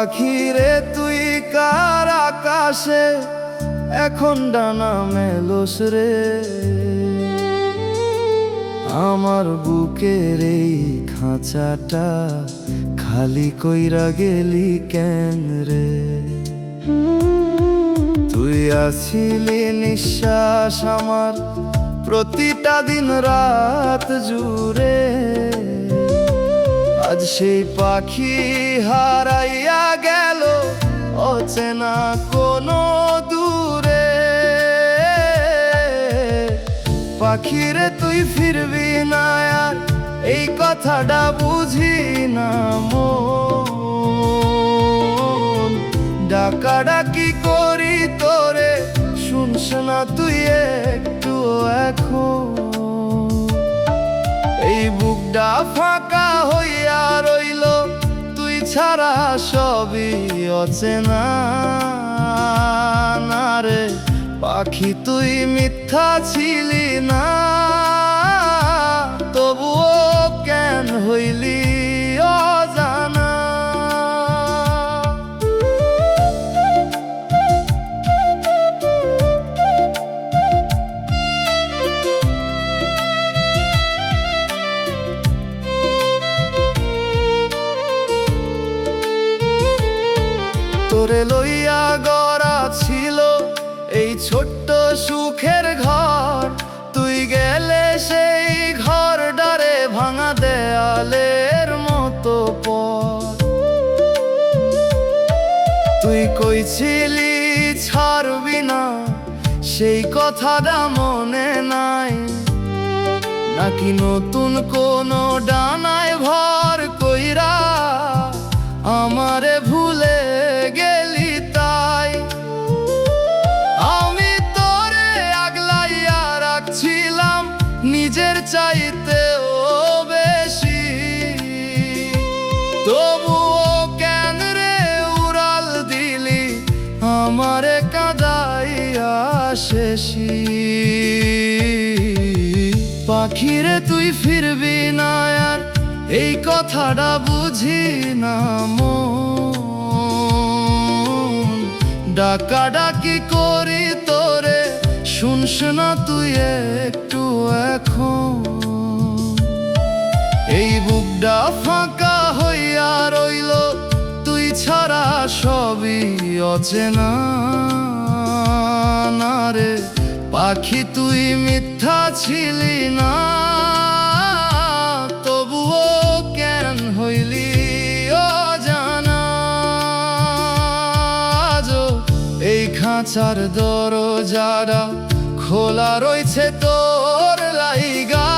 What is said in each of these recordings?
পাখি রে তুই কার আকাশে এখন ডানা মেলোস রে, আমার বুকের এই খাঁচাটা খালি কইরা গেলি কেন রে। তুই আছিলি নিঃশ্বাস আমার প্রতিটা দিন রাত জুড়ে, আজ সেই পাখি হারাইয়া গেল অচেনা কোনো দূরে। পাখিরে তুই ফিরবি না আর এই কথাটা বুঝি না মন, ডাকাডাকি করি তোরে শুনস না তুই একটু এখন। এই বুকটা ফাঁকা হইয়া রইল তুই ছাড়া সবই অচেনা না রে। পাখি তুই মিথ্যা ছিলি না, তবুও কেন হইলি অজানা। তোরে লইয়া গড়া ছিল এই ছোট্ট সুখের ঘর, তুই গেলে সেই ঘর ডারে ভাঙা দেয়ালের মতো পর। তুই কইছিলি ছাড়বি না, সেই কথাটা মনে নাই নাকি নতুন কোনো ডানায় ভর কইরা আমারে ভুলে গেলি তাই। আমি তোরে আগলাইয়া রাখছিলাম নিজের চাইতেও বেশি, তবুও কেন রে উড়াল দিলি আমারে কাঁদাইয়া শেষি। পাখিরে তুই ফিরবি না আর এই কথাটা বুঝি না মন, ডাকাডাকি করি তোরে শুনস না তুই একটু এখন। এই বুকটা ফাঁকা হইয়া রইল তুই ছাড়া সবই অচেনা না রে। পাখি তুই মিথ্যা ছিলি না, তবুও কেন হইলি অজানা। এই খাঁচার দরজাটা খোলা রয়েছে তোর লাইগা,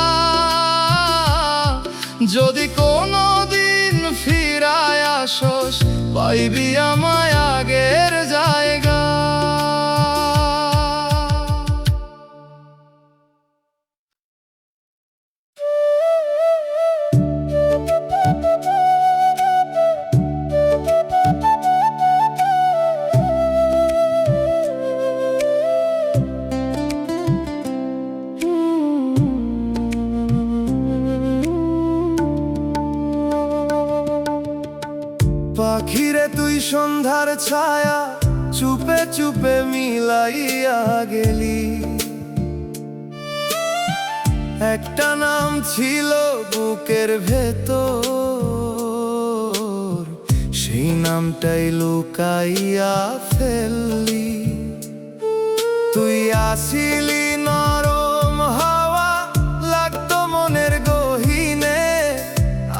যদি কোনো দিন ফিরায় আসস পাইবি আমায় আগের জায়গা। পাখিরে তুই সন্ধ্যার ছায়া চুপে চুপে মিলাইয়া গেলি, একটা নাম ছিল বুকের ভেতর, সেই নামটাই লুকাইয়া ফেললি। তুই আসিলি নরম হাওয়া লাগতো মনের গহীনে,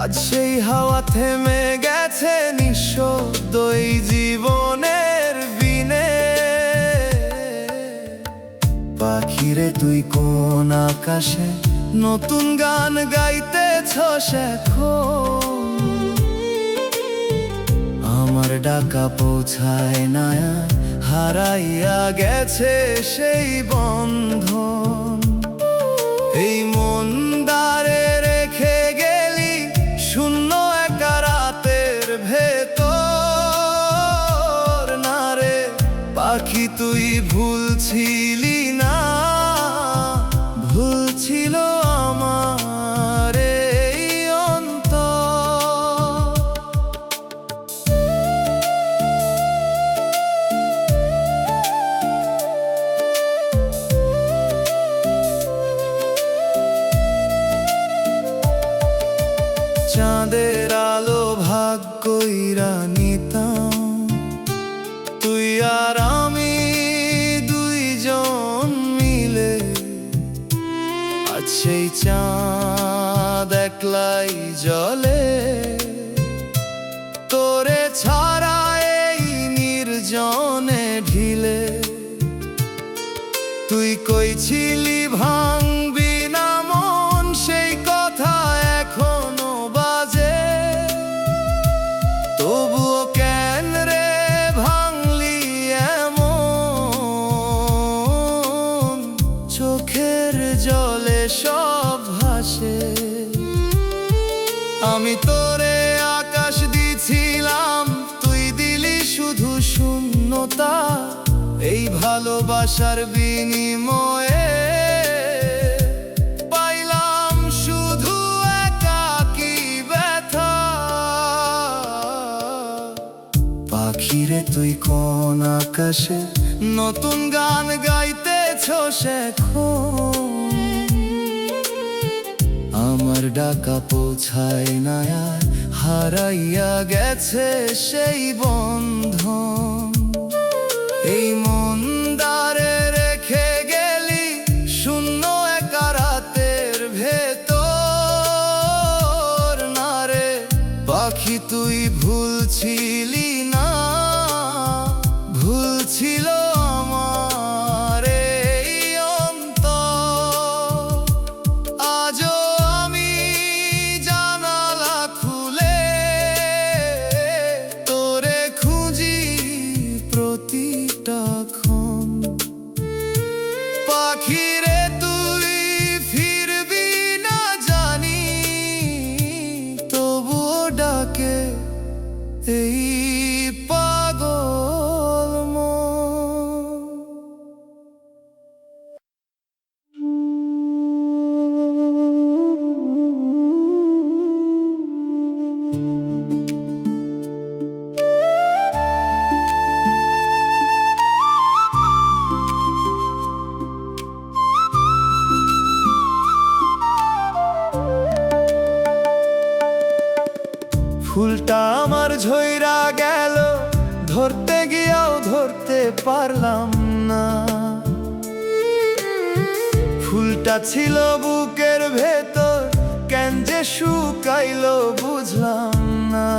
আজ সেই হাওয়া থেমে গেছে নিঃশব্দ এই জীবনের বিনে। পাখিরে তুই কোন আকাশে নতুন গান গাইতেছস এখন, আমার ডাকা পৌঁছায় না হারাইয়া গেছে সেই বন্ধন। এই মন দ্বারে রেখে গেলি শূন্য একা রাতের ভেতর না রে। পাখি তুই ভুলছিলি না, ভুল ছিল আমার এই অন্তর। ভাগ কইরা নিতাম। তুই আর আমি দুইজন মিলে, আজ সেই চাঁদ একলাই জ্বলে। তোরে ছাড়া এই নির্জনে ঢিলে, তুই কইছিলি ভাঙবি না মন, সেই কথা এখনো বাজে। তবুও কেন রে ভাঙলি এমন, চোখের জলে সব ভাসে। আমি তোরে আকাশ দিছিলাম, তুই দিলি শুধু শূন্যতা। এই ভালোবাসার বিনিময়ে পাইলাম শুধু একাকী ব্যথা। পাখিরে তুই কোন আকাশে নতুন গান গাইতেছস এখন? আমার ডাকা পৌঁছায় না আর, হারাইয়া গেছে সেই বন্ধন। এই মন দ্বারে রেখে গেলি শূন্য একা রাতের ভেতর। না রে পাখি তুই ভুলছিলি না, ভুলছিল আমার এই অন্তর। আজও আমি জানালা খুলে তোরে খুঁজি প্রতিটা ক্ষণ। পাখিরে তুই ফিরবি না জানি, তবুও ডাকে এই পাগল মন। ফুলটা আমার ঝইরা গেল, ধরতে গিয়াও ধরতে পারলাম না। ফুলটা ছিল বুকের ভেতর, কেন যে শুকাইলো বুঝলাম না।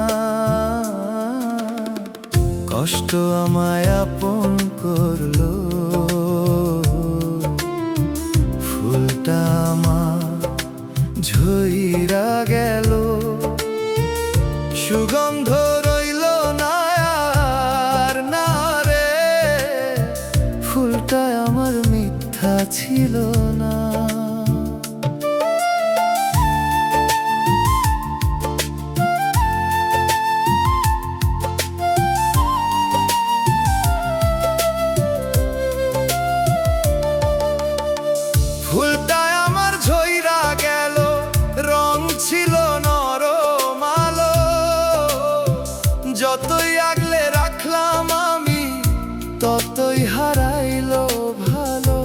কষ্ট আমায় আপন করলো, ফুলটা আমার ঝইরা গেল। সুগন্ধ রইল না আর, না রে ফুলটা আমার মিথ্যা ছিল না। ফুলটা আমার ঝইরা গেল, রং ছিল নরম আলো। যতই আগলে রাখলাম আমি, ততই হারাইলো ভালো।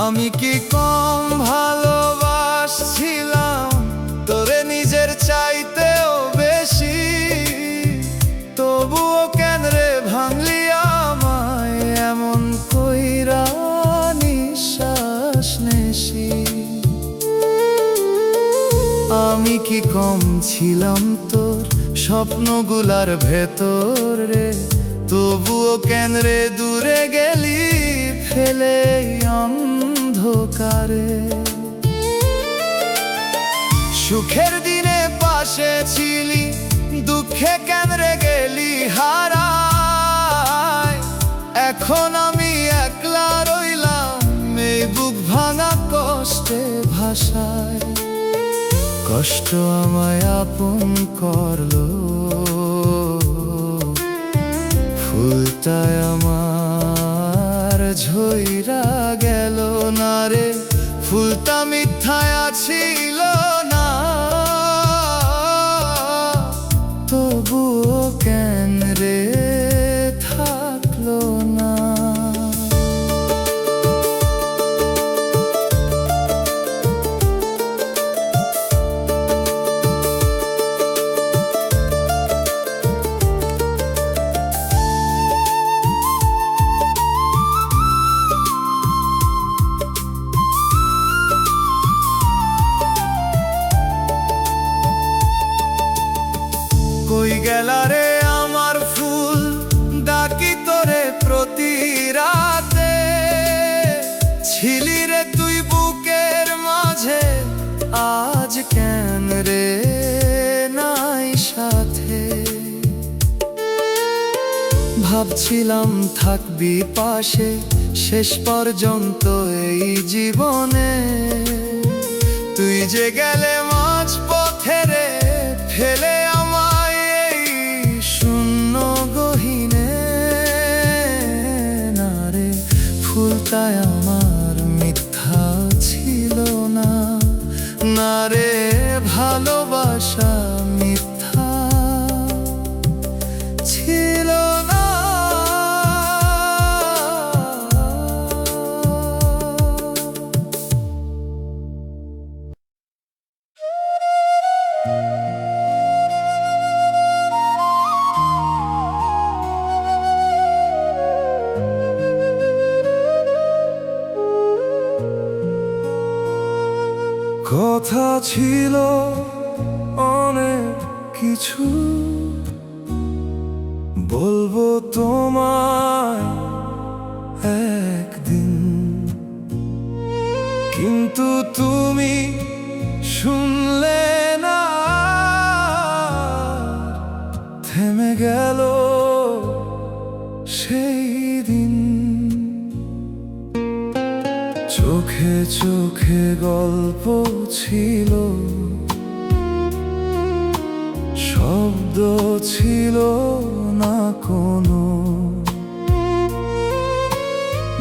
আমি কি কম ভালোবাসছিলাম তোরে নিজের চাইতেও বেশি? তবুও কেন রে ভাঙলি আমায় এমন কইরা নিঃশ্বাস নেছি? আমি কি কম ছিলাম তোর স্বপ্নগুলার ভেতর রে? তবুও কেন রে দূরে গেলি ফেলে অন্ধকারে? সুখের দিনে পাশে ছিলি, দুঃখে কেন রে গেলি হারায়? এখন আমি একলা রইলাম এই বুক ভাঙা কষ্টে ভাষায়। কষ্ট আমায় আপন করলো, ফুলটায় আমার ঝইরা গেল না রে, ফুলটা মিথ্যায় ছিল না, তবুও কেন রে থাকলো না। কই গেলা রে আমার ফুল, ডাকি তোরে প্রতি রাতে, ছিলি রে তুই বুকের মাঝে, আজ কেন রে নাই সাথে। ভাবছিলাম থাকবি পাশে শেষ পর্যন্ত এই জীবনে, তুই যে গেলে মাঝ পথে রে, ফেলে আমায় এই শূন্য গহীনে। না রে ফুলটায় আমার মিথ্যা ছিল না, না রে ভালোবাসা মিথ্যা ছিল না। কথা ছিল অনেক কিছু, বলবো তোমায় একদিন, কিন্তু তুমি শুনলে না, থেমে গেল সেই দিন। চোখে চোখে গল্প ছিল, শব্দ ছিল না কোনো,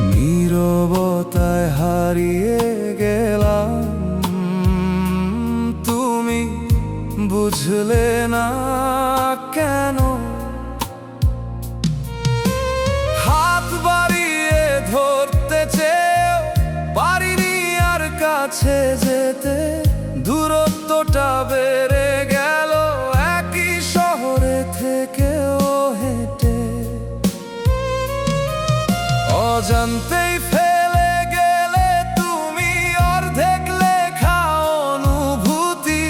নীরবতায় হারিয়ে গেলাম, তুমি বুঝলে না কেন। হাত বাড়িয়ে ধরতে চেয়েও পারিনি আর কাছে যেতে, দূরত্বটা বেড়ে গেল একই শহরে থেকেও হেঁটে। অজান্তেই ফেলে গেলে তুমি অর্ধেক লেখা অনুভূতি,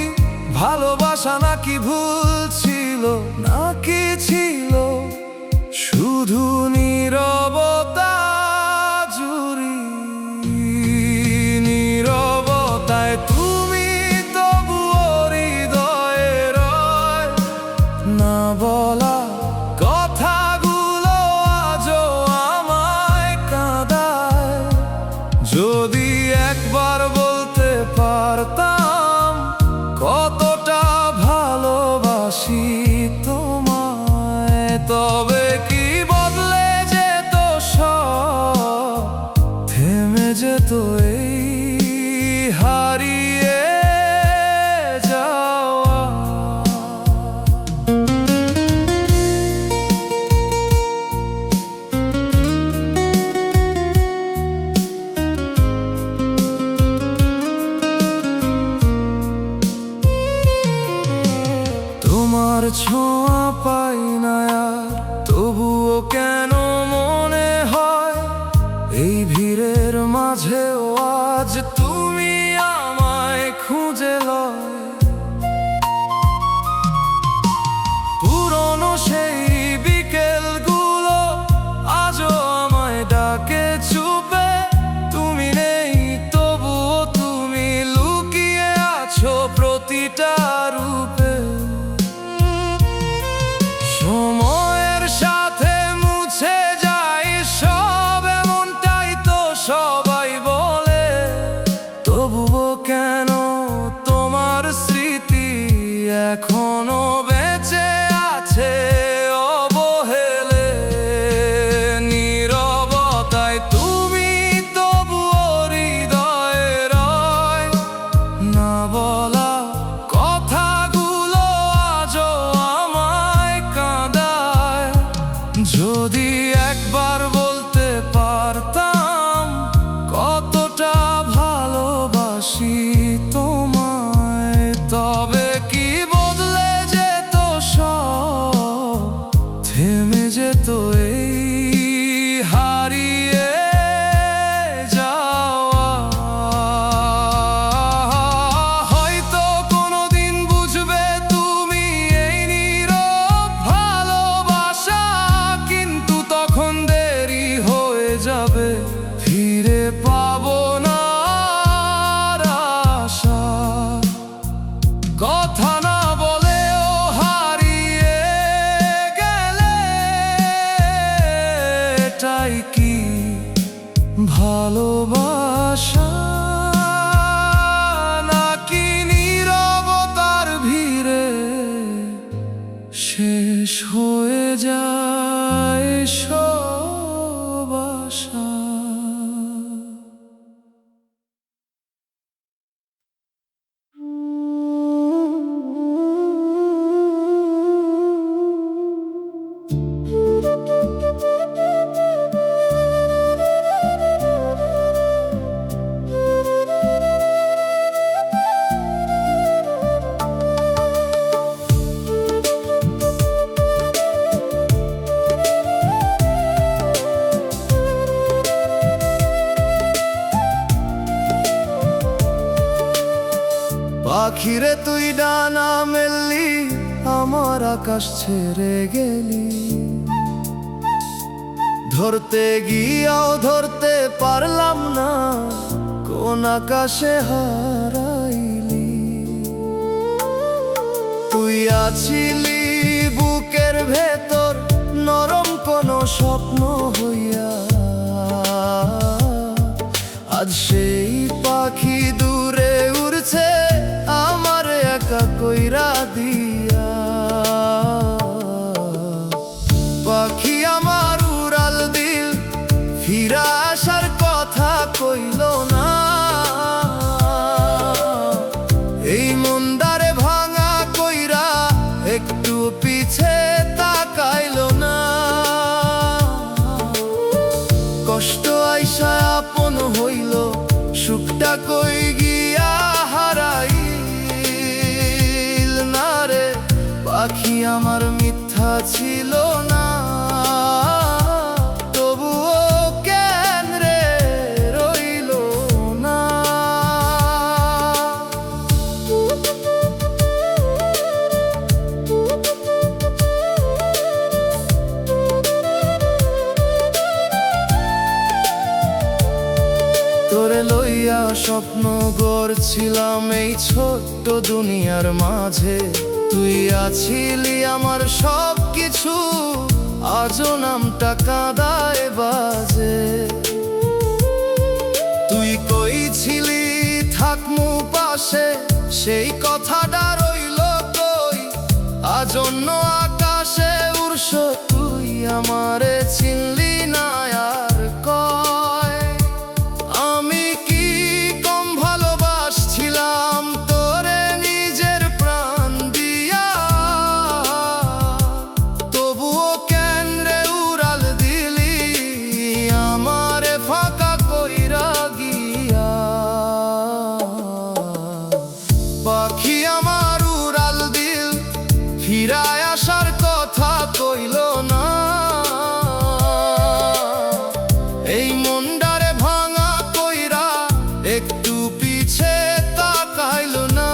ভালোবাসা নাকি ভুল ছিল, নাকি ছিল শুধু নীরবতা জুড়ি। নীরবতায় তুমি তবুও হৃদয়ে রয়, না বলা কথাগুলো আজও আমায় কাঁদায়। যদি একবার বলতে পারতাম কতটা ভালোবাসি তোমায়, তবে কি বদলে যেত সব, থেমে যেত এই হারিয়ে যাওয়া। তোমার ছোঁয়া পাই না আর, তবুও কেন মনে হয় এই ভিড়ের মাঝেও আজ তুমি আমায় খুঁজে লয়। পুরনো সেই বিকেলগুলো আজও আমায় ডাকে চুপে, তুমি নেই তবুও তুমি লুকিয়ে আছো প্রতিটা রূপে। সময়ের সাথে মুছে যায় সব, এমনটাই তো সবাই বলে, তবুও কেন তোমার স্মৃতি এখনো বেঁচে আছে অবহেলে। নীরবতায় তুমি যাবে, ফিরে পাবো না আর আশা। কথা না বলেও হারিয়ে গেলে এটাই কি ভালোবাসা, নাকি নীরবতার ভিড়ে শেষ হয়ে যায় সব আশা। পাখিরে তুই ডানা মেললি, আমার আকাশ ছেড়ে গেলি। ধরতে গিয়াও ধরতে পারলাম না, কোন আকাশে হারাইলি। তুই আছিলি বুকের ভেতর নরম কোন স্বপ্ন হইয়া, আজ সেই পাখি দূরে উড়ছে আমার একা কইরা দিয়া। পাখি আমার উড়াল দিল, ফিরা আসার কথা কইল না। এই মন্দারে ভাঙা কইরা একটু পিছে তাকাইল না। কষ্ট আইসা আপন হইল, সুখটা কই গিয়া হারাইল না রে। পাখি আমার মিথ্যা ছিল না, তবুও কেন রে রইল না। তোরে লইয়া স্বপ্ন গড়ছিলাম এই ছোট্ট দুনিয়ার মাঝে। তুই আছিলি আমার সব কিছু, আজও নামটা কাঁদায় বাজে। তুই কইছিলি থাকমু পাশে, সেই কথাটা রইল কই। আজ অন্য আকাশে উড়ছ তুই, আমারে চিনলি না আর কয়। আমি কি কম ভালোবাসছিলাম তোরে নিজের প্রাণ দিয়া, তবুও কেন রে উড়াল দিলি আমারে ফাঁকা কইরা গিয়া। পাখি আমার উড়াল দিল, ফিরায় আসার কথা কইল না। এই মন্ডারে ভাঙা কইরা একটু পিছে তাকাইল না।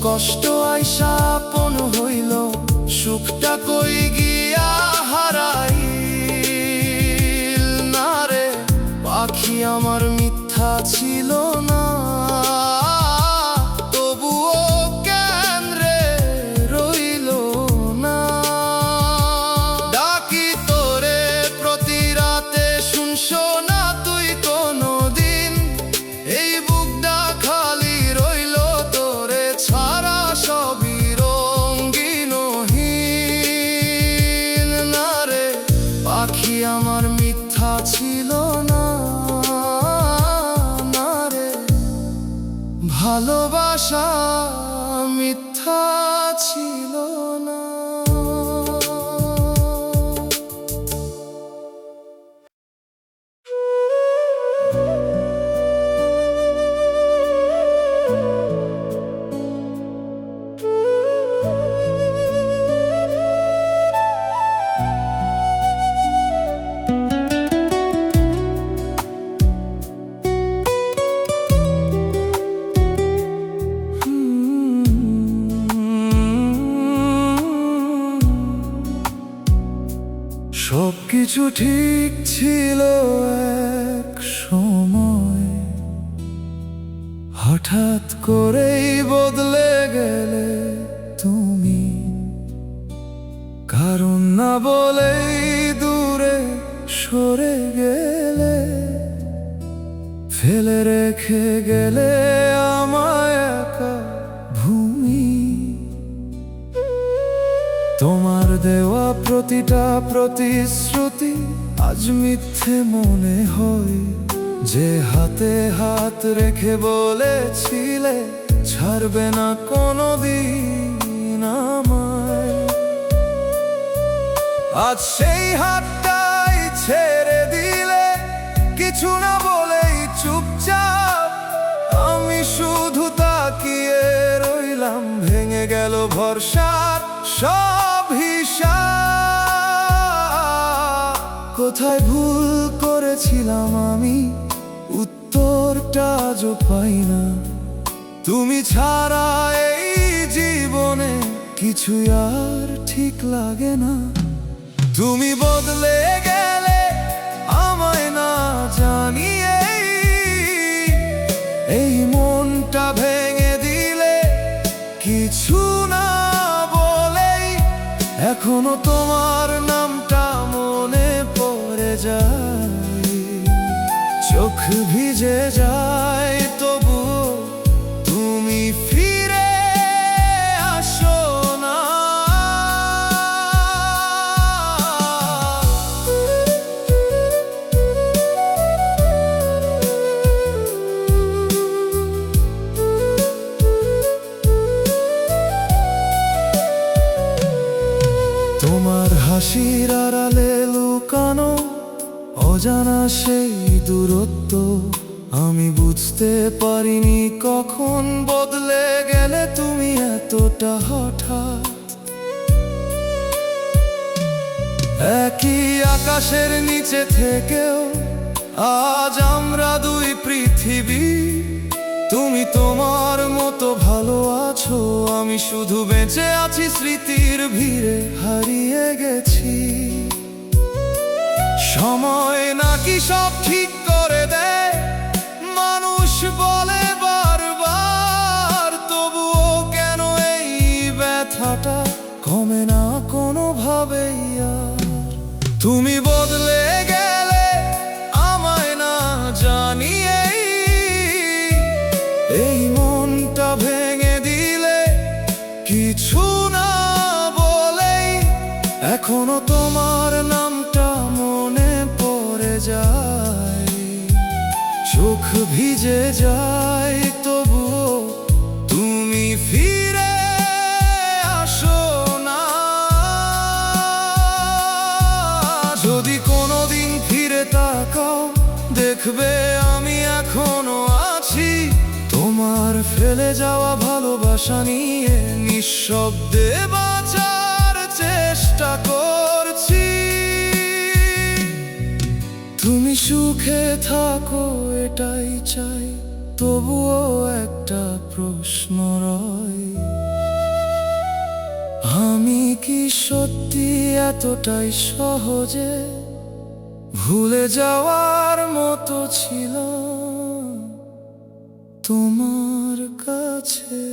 কষ্ট আইসা আপন হইল, সুখটা কই গিয়া হারাইল না রে। পাখি আমার মিথ্যা ছিল না, তবুও কেন রে রইল না। ডাকি তোরে প্রতি রাতে, শুনছো না তুই কোনদিন। এই বুকটা খালি রইল তোরে ছাড়া, সবই রঙ্গিনহীন না রে। পাখি আমার মিথ্যা ছিল না, না রে। ভালোবাসা মিথ্যা ছিল না। সবকিছু ঠিক ছিল এক সময়, হঠাৎ করেই বদলে গেলে তুমি। কারণ না বলেই দূরে সরে গেলে, ফেলে রেখে গেলে আমায় একা ভূমি। তোমার দেওয়া প্রতিটা প্রতিশ্রুতি আজ মিথ্যে মনে হয়। যে হাতে হাত রেখে বলেছিলে ছাড়বে না কোনোদিন আমায়, আজ সেই হাতটাই ছেড়ে দিলে, কিছু না বলেই চুপচাপ। আমি শুধু তাকিয়ে রইলাম, ভেঙে গেল ভরসার সব হিসাব। কোথায় ভুল করেছিলাম আমি, উত্তরটা আজও পাই না। তুমি ছাড়া এই জীবনে কিছু আর ঠিক লাগে না। তুমি বদলে গেলে আমায় না জানিয়ে, এই মনটা ভেঙে দিলে কিছু না বলেই। এখনো তোমার নামটা মনে পড়ে যায়, চোখ ভিজে যায়, তবু তুমি ফিরে আসো না। তোমার হাসির আড়ালে লুকানো অজানা সেই দূরত্ব, আমি বুঝতে পারিনি কখন বদলে গেলে তুমি এতটা হঠাৎ। একই আকাশের নিচে থেকেও আজ আমরা দুই পৃথিবী। তুমি তোমার মতো ভালো আছো, আমি শুধু বেঁচে আছি স্মৃতির ভিড়ে হারিয়ে গেছি। সময় নাকি সব ঠিক করে দেয়, মানুষ বলে বারবার, তবুও কেন এই ব্যথাটা কমে না কোনোভাবেই আর। তুমি বদলে গেলে আমায় না জানিয়ে, এই মনটা ভেঙে দিলে কিছু না বলেই। এখনো তোমার নামটা মনে পড়ে যায়, চোখ ভিজে যায়, তবুও তুমি ফিরে আসো না। যদি কোনোদিন ফিরে তাকাও, দেখবে আমি এখনো আছি। তোমার ফেলে যাওয়া ভালোবাসা নিয়ে নিঃশব্দে বাঁচার চেষ্টা করছি। তুমি সুখে থাকো এটাই চাই, তবুও একটা প্রশ্ন রয়, আমি কি সত্যি এতটাই সহজে ভুলে যাওয়ার মতো ছিল তোমার কাছে?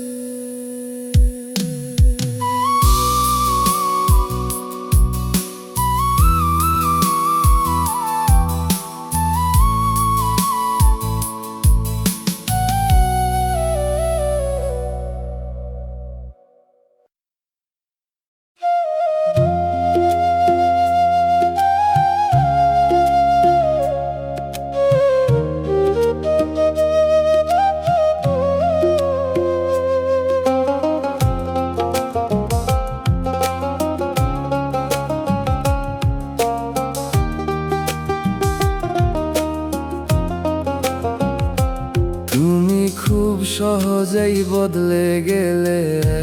সহজেই বদলে গেলে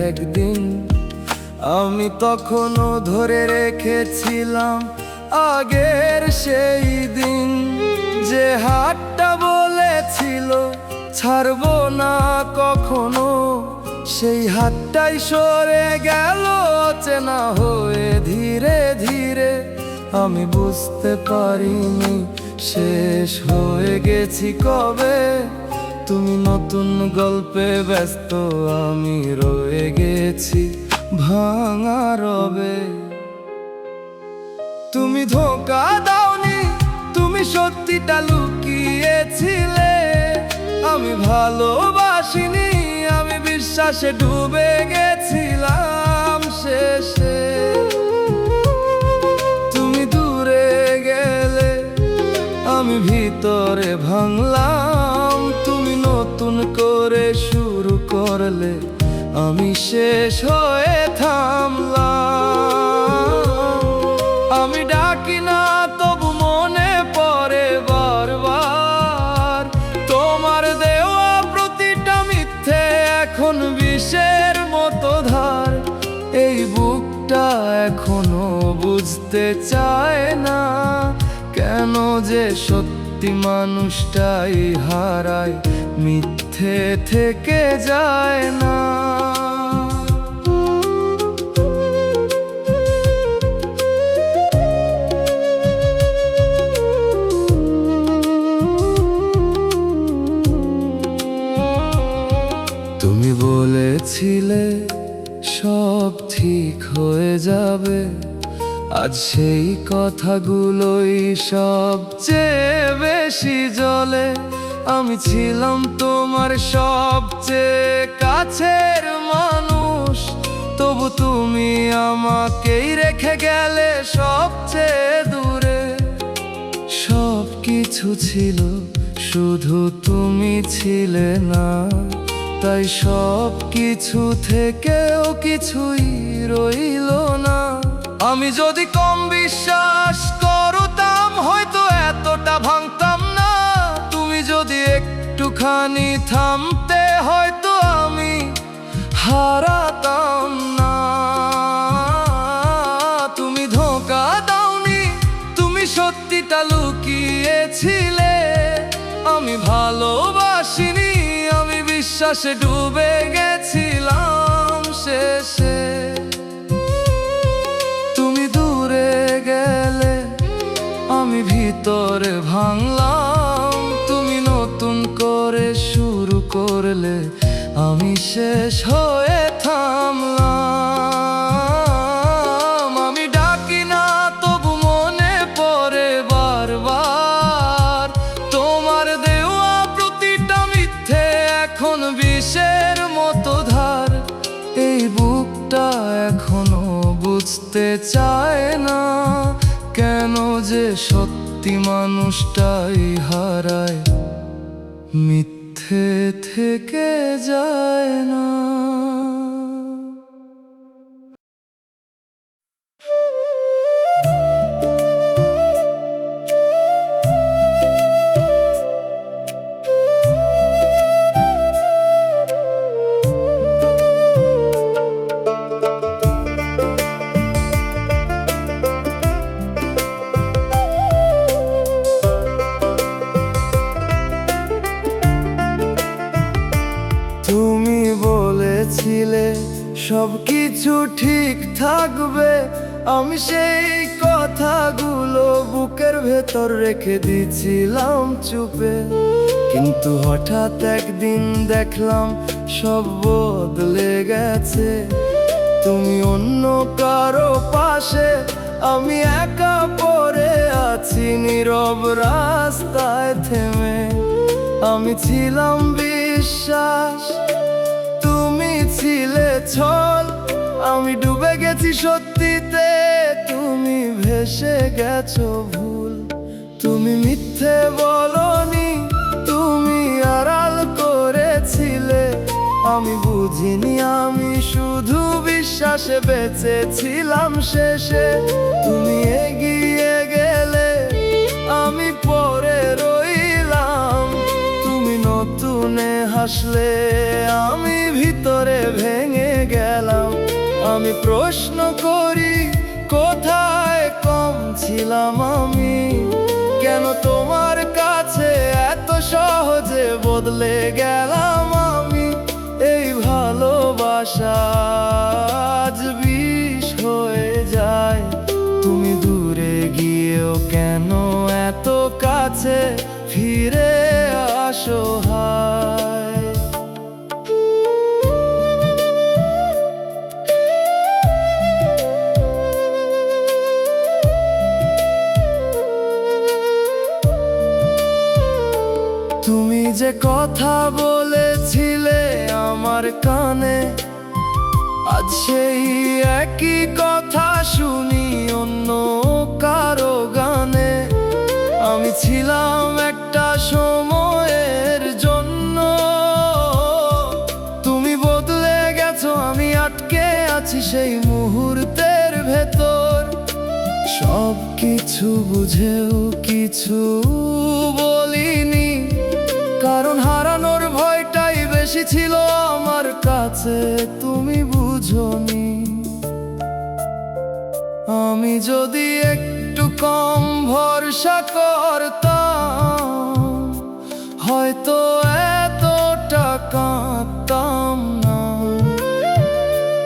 একদিন, আমি তখনও ধরে রেখেছিলাম আগের সেই দিন। যে হাতটা বলেছিল ছাড়বো না কখনো, সেই হাতটাই সরে গেল অচেনা হয়ে ধীরে ধীরে। আমি বুঝতে পারিনি শেষ হয়ে গেছি কবে। তুমি নতুন গল্পে ব্যস্ত, আমি রয়ে গেছি ভাঙা রবে। তুমি ধোঁকা দাওনি, তুমি সত্যিটা লুকিয়েছিলে। আমি ভালোবাসিনি, আমি বিশ্বাসে ডুবে গেছিলাম শেষে। তুমি দূরে গেলে, আমি ভিতরে ভাঙলাম। তুমি নতুন করে শুরু করলে, আমি শেষ হয়ে থামলাম। আমি ডাকি না তবু মনে পড়ে বারবার, তোমার দেওয়া প্রতিটা মিথ্যে এখন বিষের মতো ধার। এই বুকটা এখনো বুঝতে চায় না, কেন যে সত্যি মানুষটাই হারায়, মিথ্যে থেকে যায় না। তুমি বলেছিলে সব ঠিক হয়ে যাবে, আজ সেই কথাগুলোই সবচেয়ে বেশি জ্বলে। আমি ছিলাম তোমার সবচেয়ে কাছের মানুষ, তবু তুমি আমাকেই রেখে গেলে সবচেয়ে দূরে। সব কিছু ছিল, শুধু তুমি ছিলে না, তাই সব কিছু থেকেও কিছুই রইল না। আমি যদি কম বিশ্বাস করতাম, হয়তো এতটা ভাঙতাম না। তুমি যদি একটুখানি থামতে, হয়তো আমি হারাতাম না। তুমি ধোঁকা দাওনি, তুমি সত্যিটা লুকিয়েছিলে। আমি ভালোবাসিনি, আমি বিশ্বাসে ডুবে গেছিলাম শেষে। তুমি দূরে গেলে, আমি ভিতরে ভাঙলাম। তুমি নতুন করে শুরু করলে, আমি শেষ হয়ে থামলাম। আমি ডাকি না তবু মনে পড়ে বারবার, তোমার দেওয়া প্রতিটা মিথ্যে এখন বিষের মতো ধার। এই বুকটা এখনো বুঝতে চায় না, কেন যে সত্যি মানুষটাই হারায়, মিথ্যে থেকে যায় না। তুমি বলেছিলে সবকিছু ঠিক থাকবে, আমি সেই কথাগুলো বুকের ভেতর রেখে দিয়েছিলাম চুপে। কিন্তু হঠাৎ একদিন দেখলাম সব বদলে গেছে। তুমি অন্য কারো পাশে, আমি একা পড়ে আছি নীরব রাস্তায় থেমে। আমি ছিলাম বিশ্বাস, তুমি ছিলে ছল। আমি ডুবে গেছি সত্যিতে, তুমি ভেসে গেছো ভুল। তুমি মিথ্যে বলনি, তুমি আড়াল করেছিলে। আমি বুঝিনি, আমি শুধু বিশ্বাসে বেঁচেছিলাম শেষে। তুমি এগিয়ে গেলে, আমি পড়ে রইলাম। তুমি নতুনে হাসলে, আমি ভিতরে ভেঙে গেলাম। আমি প্রশ্ন করি, কোথায় কম ছিলাম আমি? কেন তোমার কাছে এত সহজে বদলে গেলাম আমি? এই ভালোবাসা আজ বিষ হয়ে যায়, তুমি দূরে গিয়ে কেন এত কাছে ফিরে আসো হায়। তুমি যে কথা বলেছিলে আমার কানে, আজ সেই একই কথা শুনি অন্য কারো গানে। আমি ছিলাম একটা সময়ের জন্য, তুমি বদলে গেছো, আমি আটকে আছি সেই মুহূর্তের ভেতর। সব কিছু বুঝেও কিছু বলিনি, কারণ হারানোর ভয়টাই বেশি ছিল আমার কাছে, তুমি বুঝোনি। আমি যদি একটু কম ভরসা করতাম, হয়তো এতটা কাঁদতাম না।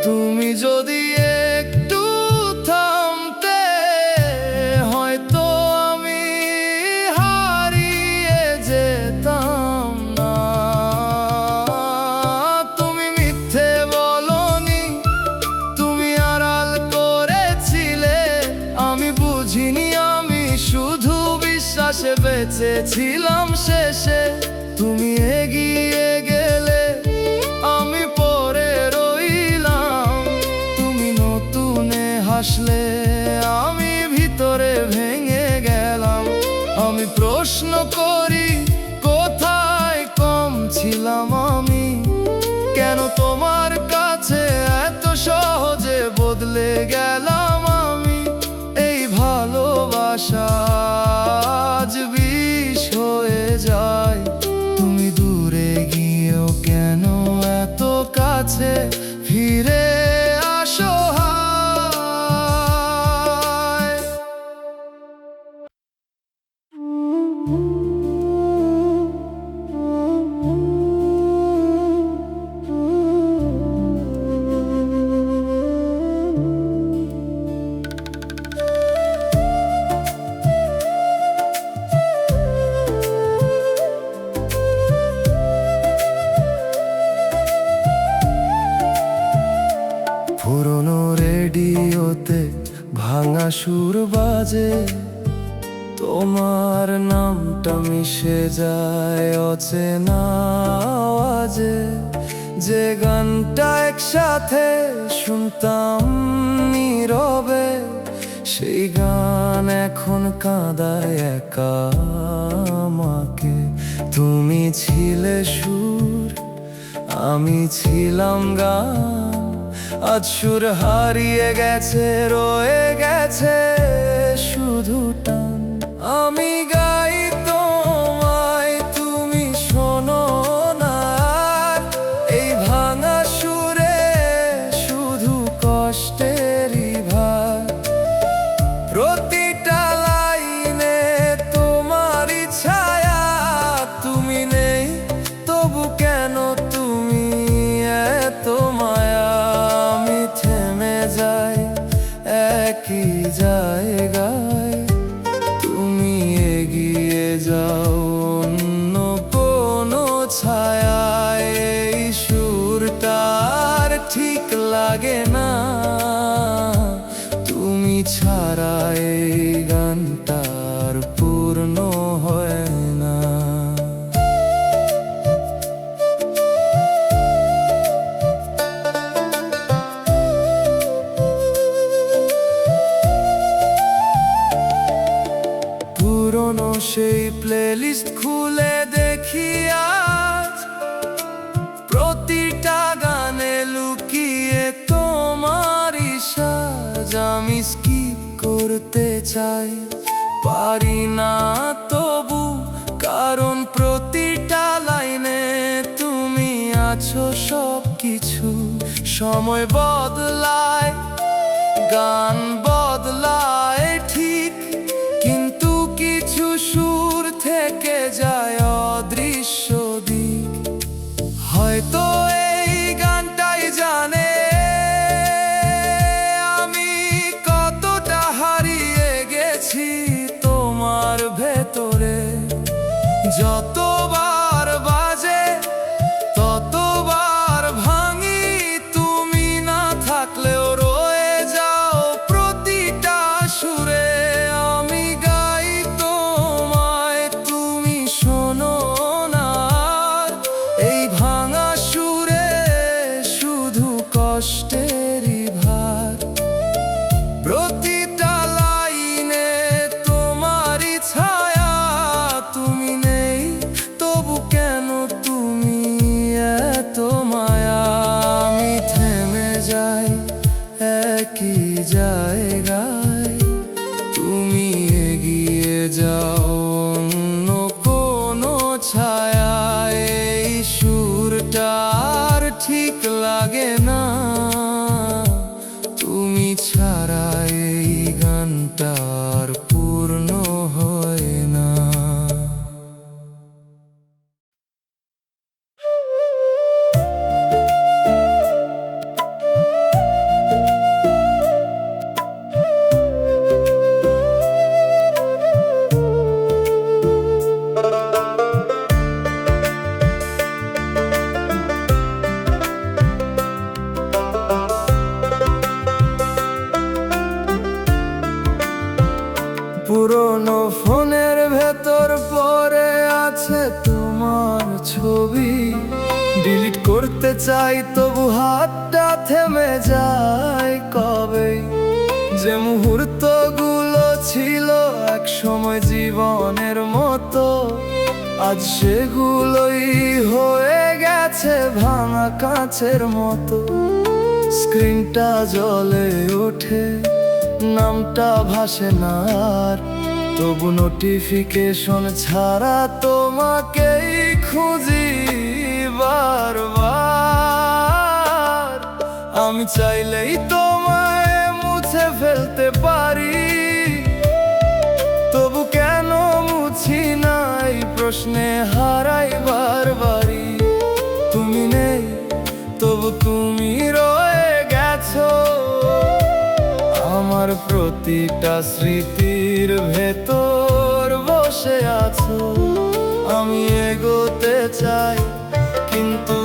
তুমি যদি একটু থামতে, হয়তো আমি হারিয়ে যেতাম না। তুমি মিথ্যে বলনি, তুমি আড়াল করেছিলে, আমি বুঝিনি, আমি শুধু বিশ্বাসে বেঁচেছিলাম শেষে। তুমি এগিয়ে গেলে আমি পড়ে রইলাম, তুমি নতুনে হাসলে আমি ভিতরে ভেঙে গেলাম। আমি প্রশ্ন করি, কোথায় কম ছিলাম আমি? কেন তোমার কাছে এত সহজে বদলে গেলাম আমি? এই ভালোবাসা আজ বিষ হয়ে যায়। তুমি দূরে গিয়েও কেন এত কাছে ফিরে আসো হায়। পুরনো রেডিওতে ভাঙা সুর বাজে, তোমার নামটা মিশে যায় অচেনা আওয়াজে। যে গানটা একসাথে শুনতাম নীরবে, সেই গান এখন কাঁদায় একা আমাকে। তুমি ছিলে সুর, আমি ছিলাম গান, আজ সুর হারিয়ে গেছে, রয়ে গেছে শুধু টান। আমি গাই তোমায়, তুমি শোনো না, এই ভাঙা সুরে শুধু কষ্টেরই ভার। প্রতিটা লাইনে তোমারই ছায়া, তুমি নেই তবু কেন তুমি এত মায়া। আমি থেমে যাই একই জায়গায়, তুমি এগিয়ে যাও অন্য কোনো ছায়ায়। এই সুরটার ঠিক লাগে না, তুমি ছাড়া এই গানটার পূর্ণ হয় না। পুরনো সেই প্লেলিস্ট খুলে দেখি আজ, প্রতিটা গানে লুকিয়ে তোমারই সাজ। আমি স্কিপ করতে চাই, পারি না তবু, কারণ প্রতিটা লাইনে তুমি আছো। সব কিছু সময় বদলায়, গান বদলায় ঠিক, কিন্তু কিছু সুর থেকে যায় অদৃশ্য দিক। হয়তো এই গানটাই জানে আমি কতটা হারিয়ে গেছি তোমার যতবার বাজে ততবার ভাঙি, তুমি না থাকলেও রয়ে যাও প্রতিটা সুরে। আমি গাই তোমায়, তুমি শোনো না, এই ভাঙা সুরে শুধু কষ্টেরই ভার। প্রতিটা লাইনে তোমারই ছায়া, তুমি নেই তবু কেন তুমি এত মায়া। আমি থেমে যাই একই জায়গায়, তুমি এগিয়ে যাও অন্য কোনো ছায়ায়। এই সুরটা আর ঠিক লাগে না, তুমি ছাড়া এই গানটার পূর্ণ হয় না। পুরনো ফোনের ভেতর পড়ে আছে তোমার ছবি, ডিলিট করতে চাই তবু হাতটা থেমে যায় কবে। যে মুহূর্তগুলো ছিল এক সময় জীবনের মতো, আজ সেগুলোই হয়ে গেছে ভাঙা কাঁচের মতো। স্ক্রিনটা জ্বলে ওঠে, নামটা ভাসে না আর, তবু নোটিফিকেশন ছাড়া তোমাকেই খুঁজি বারবার। আমি চাইলেই তোমায় মুছে ফেলতে পারি, তবু কেন মুছি না এই প্রশ্নে হারাই বারবারই। তুমি নেই তবু তুমি রয়ে গেছো আমার প্রতিটা স্মৃতির ভেতর বসে আছো। আমি এগোতে চাই কিন্তু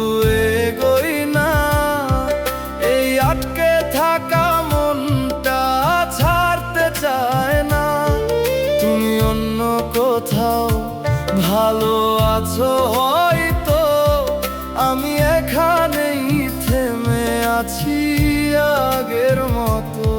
এগোই না, এই আটকে থাকা মনটা ছাড়তে চায় না। তুমি অন্য কোথাও ভালো আছো হয়তো, আমি এখানেই থেমে আছি আগের মতো।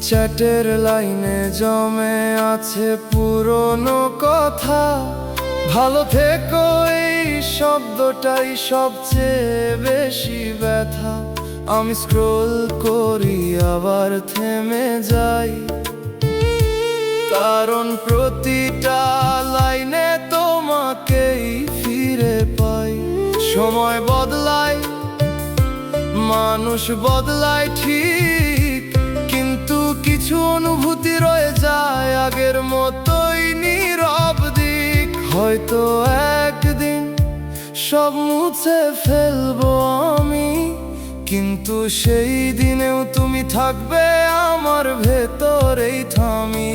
চ্যাটের লাইনে জমে আছে পুরনো কথা, ভালো থেকো এই শব্দটাই সবচেয়ে বেশি ব্যথা। আমি স্ক্রোল করি আবার থেমে যাই, কারণ প্রতিটা লাইনে তোমাকেই ফিরে পাই। সময় বদলায়, মানুষ বদলায় ঠিক, কিন্তু কিছু অনুভূতি রয়ে যায় আগের মতোই নীরব দিক। হয়তো একদিন সব মুছে ফেলবো আমি, কিন্তু সেই দিনেও তুমি থাকবে আমার ভেতরেই থামি।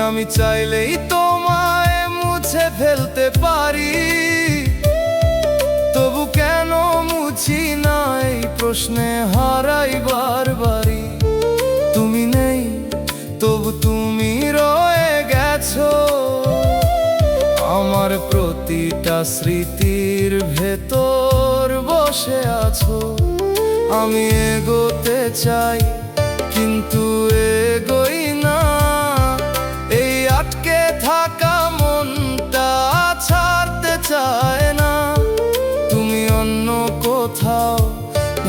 আমি চাইলেই তোমায় মুছে ফেলতে পারি, তবু কেন মুছি না এই প্রশ্নে হারাই বারবারই। তুমি নেই তবু তুমি রয়ে গেছো আমার প্রতিটা স্মৃতির ভেতর বসে আছো। আমি এগোতে চাই কিন্তু এগোই না, এই আটকে থাকা মনটা ছাড়তে চায় না। তুমি অন্য কোথাও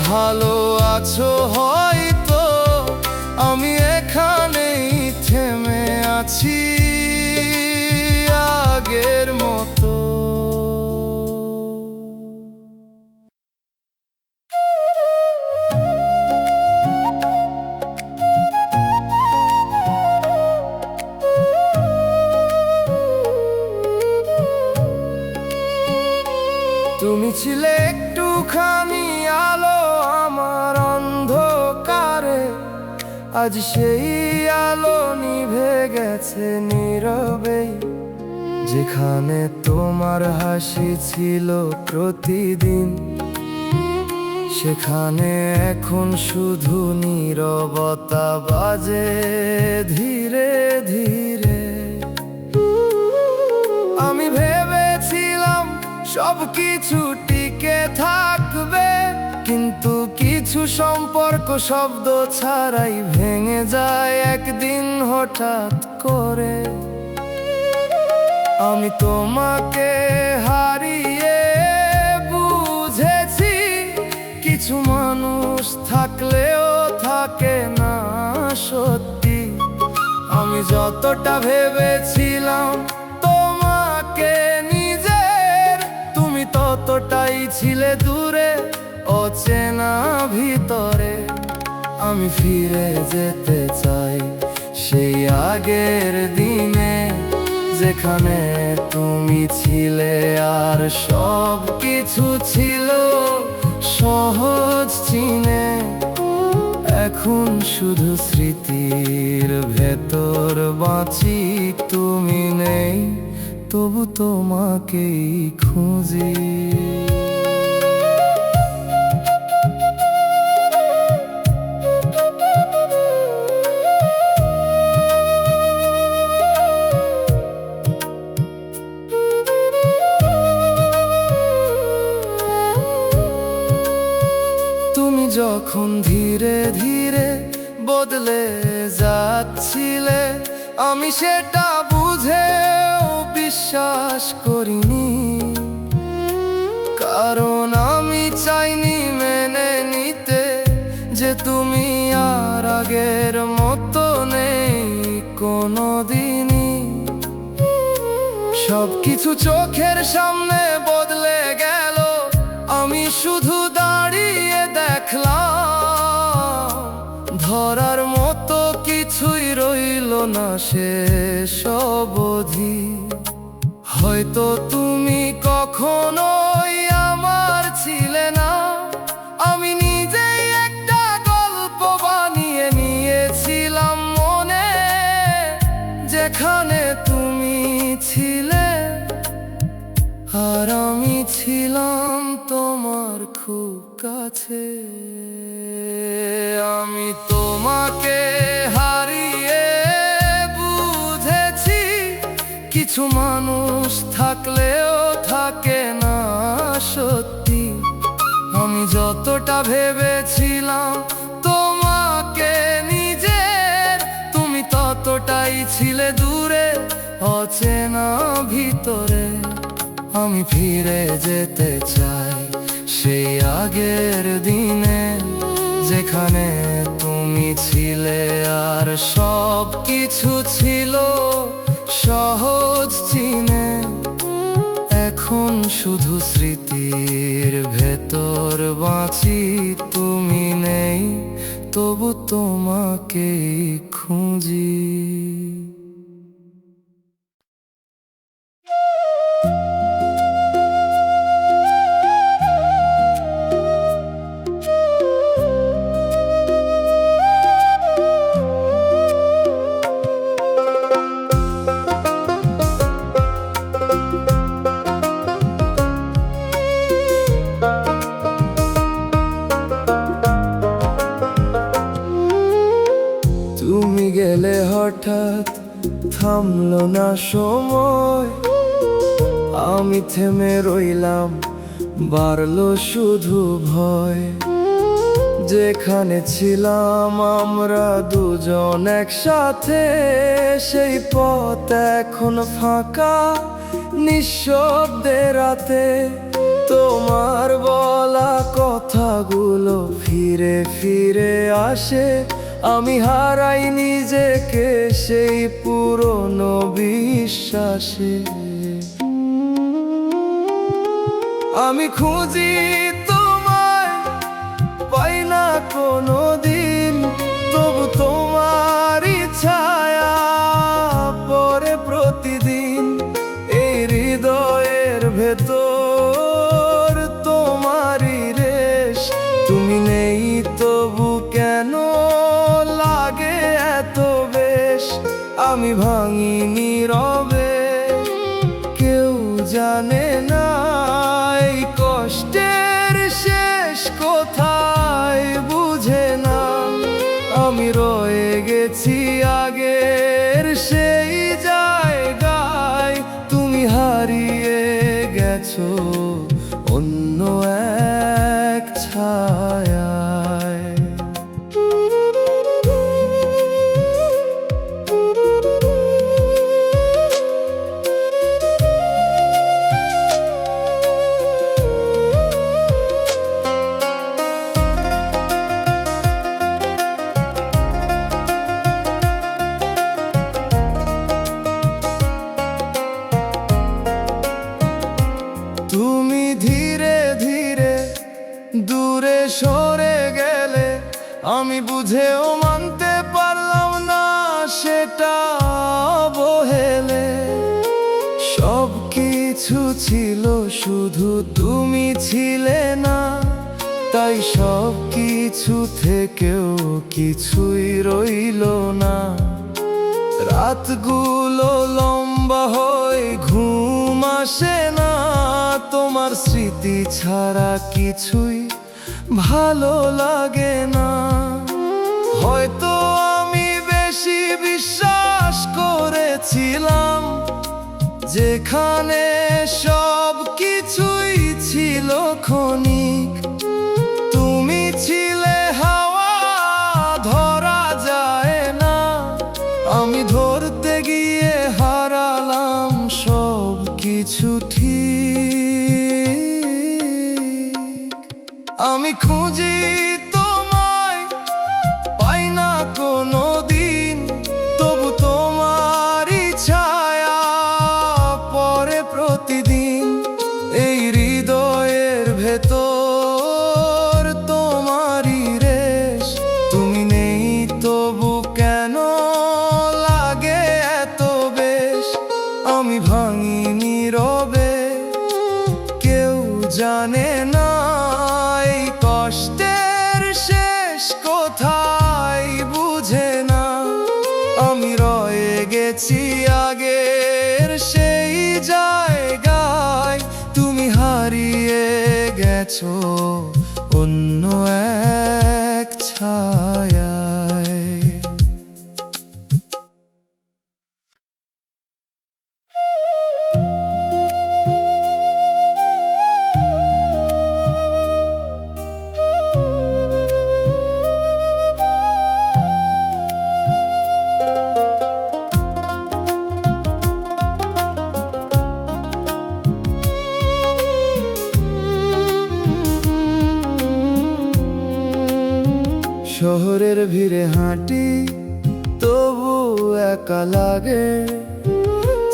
ভালো আছো হয়তো, আমি এখানেই থেমে আছি আগের মতো। একটুখানি আলো আমার অন্ধকারে, আজ সেই আলো নিভে গেছে নীরবেই। যেখানে তোমার হাসি ছিল প্রতিদিন, সেখানে এখন শুধু নীরবতা বাজে ধীরে ধীরে। আমি ভেবেছিলাম সবকিছু টিকে থাকবে, কিন্তু কিছু সম্পর্ক শব্দ ছাড়াই ভেঙে যায় একদিন হঠাৎ করে। আমি তোমাকে হারিয়ে বুঝেছি, কিছু মানুষ থাকলেও থাকে না সত্যি। আমি যতটা ভেবেছিলাম তোমাকে নিজের, তুমি ততটাই ছিলে দূরে অচেনা ভিতরে। আমি ফিরে যেতে চাই সেই আগের দিনে, যেখানে তুমি ছিলে আর সব কিছু ছিল সহজ চিনে। এখন শুধু স্মৃতির ভেতর বাঁচি, তুমি নেই তবু তোমাকেই খুঁজি। যখন ধীরে ধীরে বদলে যাচ্ছিলে, আমি সেটা বুঝেও বিশ্বাস করিনি। কারণ আমি চাইনি মেনে নিতে যে তুমি আর আগের মতো নেই কোনোদিনই। সবকিছু চোখের সামনে বদলে গেল, আমি শুধু দাঁড়িয়ে দেখলাম। ধরার মতো কিছুই রইল না শেষ অবধি। হয়তো তুমি কখনোই আমার ছিলে না, আমি নিজেই একটা গল্প বানিয়ে নিয়েছিলাম মনে। যেখানে তুমি ছিলে আর আমি ছিলাম তোমার খুব কাছে। আমি তোমাকে হারিয়ে বুঝেছি, কিছু মানুষ থাকলেও থাকে না সত্যি। আমি যতটা ভেবেছিলাম তোমাকে নিজের, তুমি ততটাই ছিলে দূরে অচেনা ভিতরে। আমি ফিরে যেতে চাই সেই আগের দিনে, যেখানে তুমি ছিলে আর সব কিছু ছিল সহজ চিনে। এখন শুধু স্মৃতির ভেতর বাঁচি, তুমি নেই তবু তোমাকেই খুঁজি। তুমি গেলে হঠাৎ থামলো না সময়, আমি থেমে রইলাম, বাড়লো শুধু ভয়। যেখানে ছিলাম আমরা দুজন একসাথে, সেই পথ এখন ফাঁকা নিঃশব্দে রাতে। তোমার বলা কথাগুলো ফিরে ফিরে আসে, আমি হারাই নিজেকে সেই পুরনো বিশ্বাসে। আমি খুঁজি তোমায়, পাই না কোনো দিন, তবু তোমারই ছায়া পড়ে প্রতিদিন। এই হৃদয়ের ভেতর তোমারই কোথায় বুঝে না। আমি রয়ে গেছি আগের সেই জায়গায়, তুমি হারিয়ে গেছো অন্য এক ছায়ায়। তুমি ধীরে ধীরে দূরে সরে গেলে, আমি বুঝেও মানতে পারলাম না সেটা অবহেলে। সব কিছু ছিল, শুধু তুমি ছিলে না, তাই সব কিছু থেকেও কিছুই রইলো না। রাতগুলো লম্বা হয়, ঘুম আসে না, তোমার স্মৃতি ছাড়া কিছুই ভালো লাগে না। হয়তো আমি বেশি বিশ্বাস করেছিলাম, যেখানে সব কিছুই ছিল ক্ষণিক। তুমি ছিলে হাওয়া, ধরা যায় না, আমি ধরতে গিয়ে হারালাম সব কিছু ঠিক। আমি খুঁজি তোমায়, পাই না কোনো দিন, তবু তোমারই ছায়া পড়ে প্রতিদিন। এই হৃদয়ের ভেতর তোমারই রেশ, তুমি নেই তবু কেন লাগে এত বেশ। আমি ভাঙি নীরবে, কেউ জানে না এই কষ্টের শেষ কোথায় বুঝে না। আমি রয়ে গেছি আগের সেই জায়গায়, তুমি হারিয়ে গেছো অন্য এক ছায়ায়। শহরের ভিড়ে হাঁটি, তবু একা লাগে,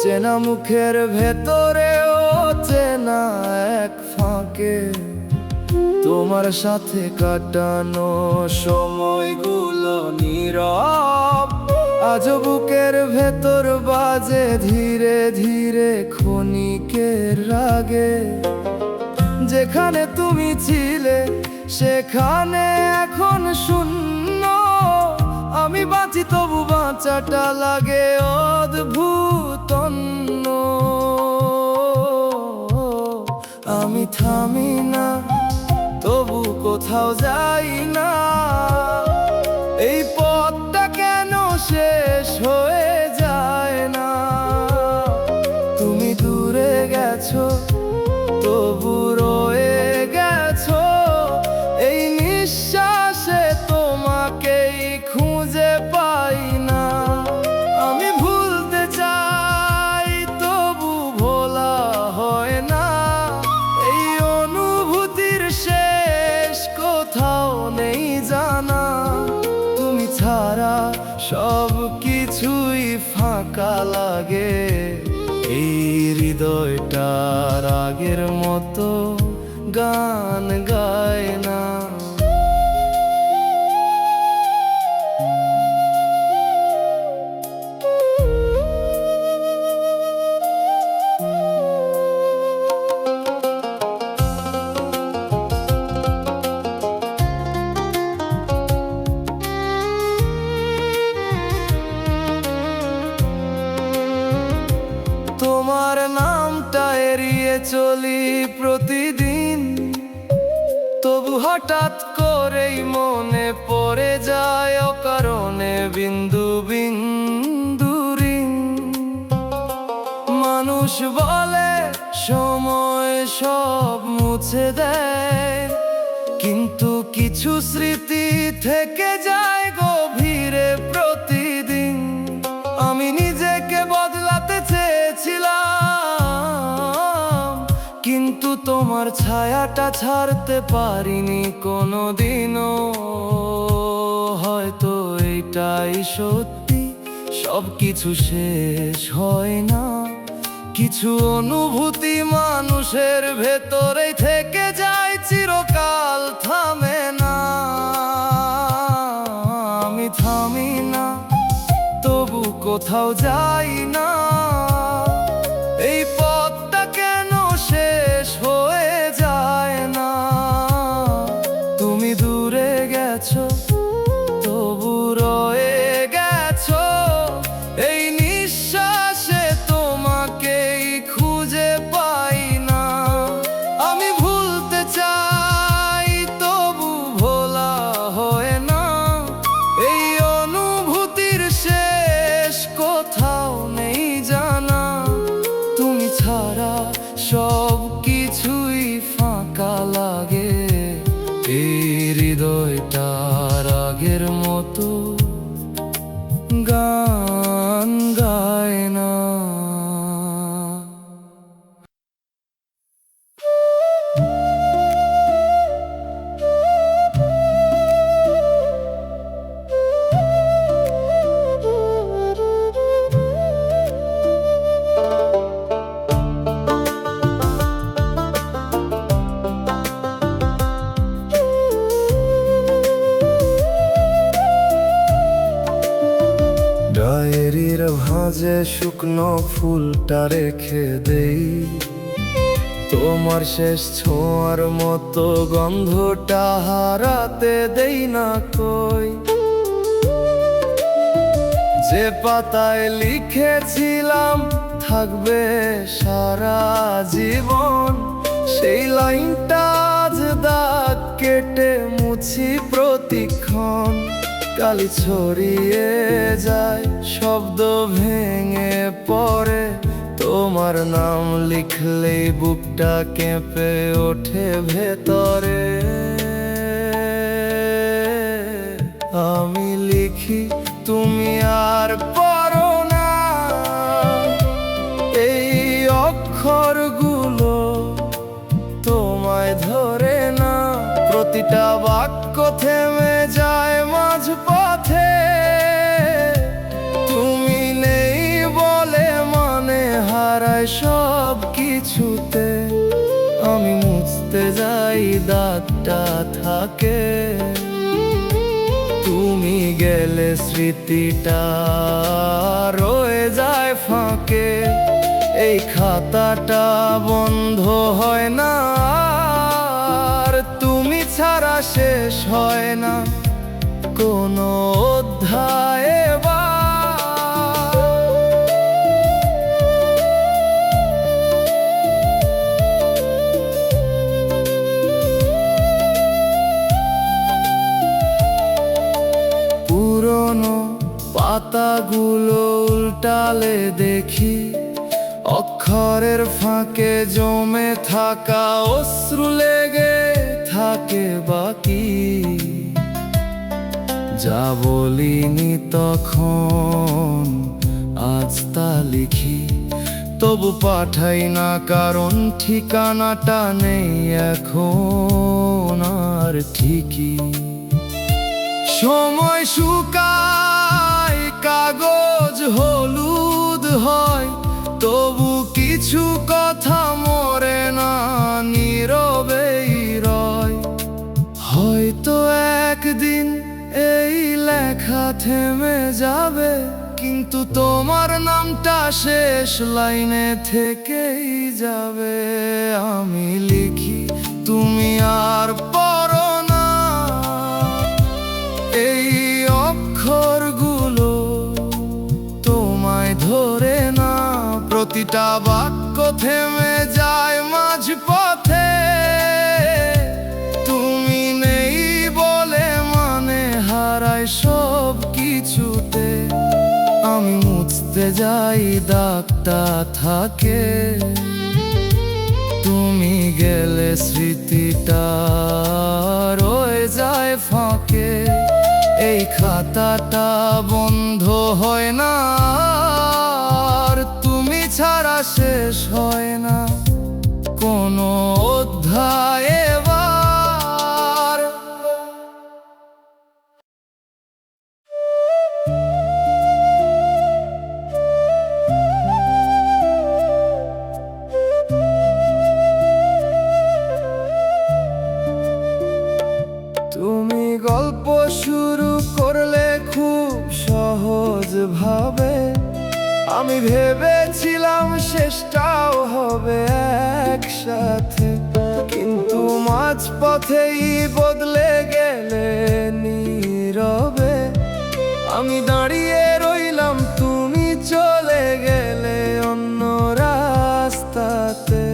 চেনা মুখের ভেতরেও চেনা এক ফাঁকে। তোমার সাথে কাটানো সময়গুলো নীরব, আজ বুকের ভেতর বাজে ধীরে ধীরে ক্ষণিকের রাগে। যেখানে তুমি ছিলে সেখানে এখন শূন্য, আমি বাঁচি তবু বাঁচাটা লাগে অদ্ভুত অন্য। আমি থামি না, তবু কোথাও যাই না, এই পথটা কেন শেষ হয়ে যায় না। তুমি দূরে গেছো, তবু রয়ে গেছো এই নিঃশ্বাসে, তোমাকেই খুঁজে পাই না। আমি ভুলতে চাই তবু ভোলা হয় না, এই অনুভূতির শেষ কোথাও নেই জানা। তুমি ছাড়া সব কিছুই ফাঁকা লাগে, এই হৃদয়টার আগের মতো গান গায় না। তোমার নামটা এড়িয়ে চলি প্রতিদিন, হঠাৎ করেই মনে পড়ে যায় অকারণে বিন্দু বিন্দু ঋণ। মানুষ বলে সময় সব মুছে দেয়, কিন্তু কিছু স্মৃতি থেকে যায় গভীরে প্রতিদিন। আমি নিজেকে বদলাতে চেয়েছিলাম, কিন্তু তোমার ছায়াটা ছাড়তে পারিনি কোনোদিনও। হয়তো এটাই সত্যি, সবকিছু শেষ হয় না। কিছু অনুভূতি মানুষের ভেতরেই থেকে যায়, চিরকাল থামে না। আমি থামি না, তবু কোথাও যাই না। এই পথটা কেন শেষ হয়ে যায় না? তুমি দূরে গেছো, তবু রয়ে গেছো এই নিঃশ্বাসে। তোমাকেই খুঁজে পাই না। আমি ভুলতে চাই, তবু ভোলা হয় না। এই অনুভূতির শেষ কোথাও নেই জানা। তুমি ছাড়া সব কিছুই ফাঁকা লাগে। এই হৃদয়টার আগের মতো গান গায় না। ডায়েরির ভাঁজে শুকনো ফুলটা রেখে দেই, তোমার শেষ ছোঁয়ার মতো গন্ধটা হারাতে দেই না কই। যে পাতায় লিখেছিলাম থাকবে সারা জীবন, সেই লাইনটা আজ দাগ কেটে মুছি প্রতিক্ষণ। কালি ছড়িয়ে যায়, শব্দ ভেঙে পড়ে, তোমার নাম লিখলেই বুকটা কেঁপে ওঠে ভেতরে। আমি লিখি, তুমি আর পড়ো না। এই অক্ষরগুলো তোমায় ধরে না। প্রতিটা বাক্য থেমে যায় মাঝপথে। তুমি নেই বলে মানে হারায় সব কিছুতে। আমি মুছতে যাই, দাগটা থাকে। তুমি গেলে স্মৃতিটা রয়ে যায় ফাঁকে। এই খাতাটা বন্ধ হয় না, আর তুমি ছাড়া শেষ হয় না কোনো অধ্যায়। পুরনো পাতাগুলো উল্টালে দেখি, অক্ষরের ফাঁকে জমে থাকা অশ্রু লেগে থাকে বাকি। যা বলিনি তখন আজ তা লিখি, তবু পাঠাই না কারণ ঠিকানাটা নেই এখন আর ঠিকই। সময় শুকায়, কাগজ হলুদ হয়, তবু কিছু কথা মরে না, নীরবেই রয়। হয়তো একদিন এই লেখা থেমে যাবে, কিন্তু তোমার নামটা শেষ লাইনে থেকেই যাবে। আমি লিখি, তুমি আর পড়ো না। এই অক্ষরগুলো তোমায় ধরে না। প্রতিটা বাক্য থেমে যায় মাঝপথে। তুমি মুছতে যাই দাগটা থাকে, তুমি গেলে স্মৃতিটা রয়ে যায় ফাঁকে। এই খাতাটা বন্ধ হয় না আর, তুমি ছাড়া শেষ হয় না কোনো অধ্যায় এবার। তুমি গল্প শুরু করলে খুব সহজ ভাবে, আমি ভেবেছিলাম শেষটাও হবে একসাথে, কিন্তু মাঝপথেই বদলে গেলে নীরবে। আমি দাঁড়িয়ে রইলাম, তুমি চলে গেলে অন্য রাস্তাতে।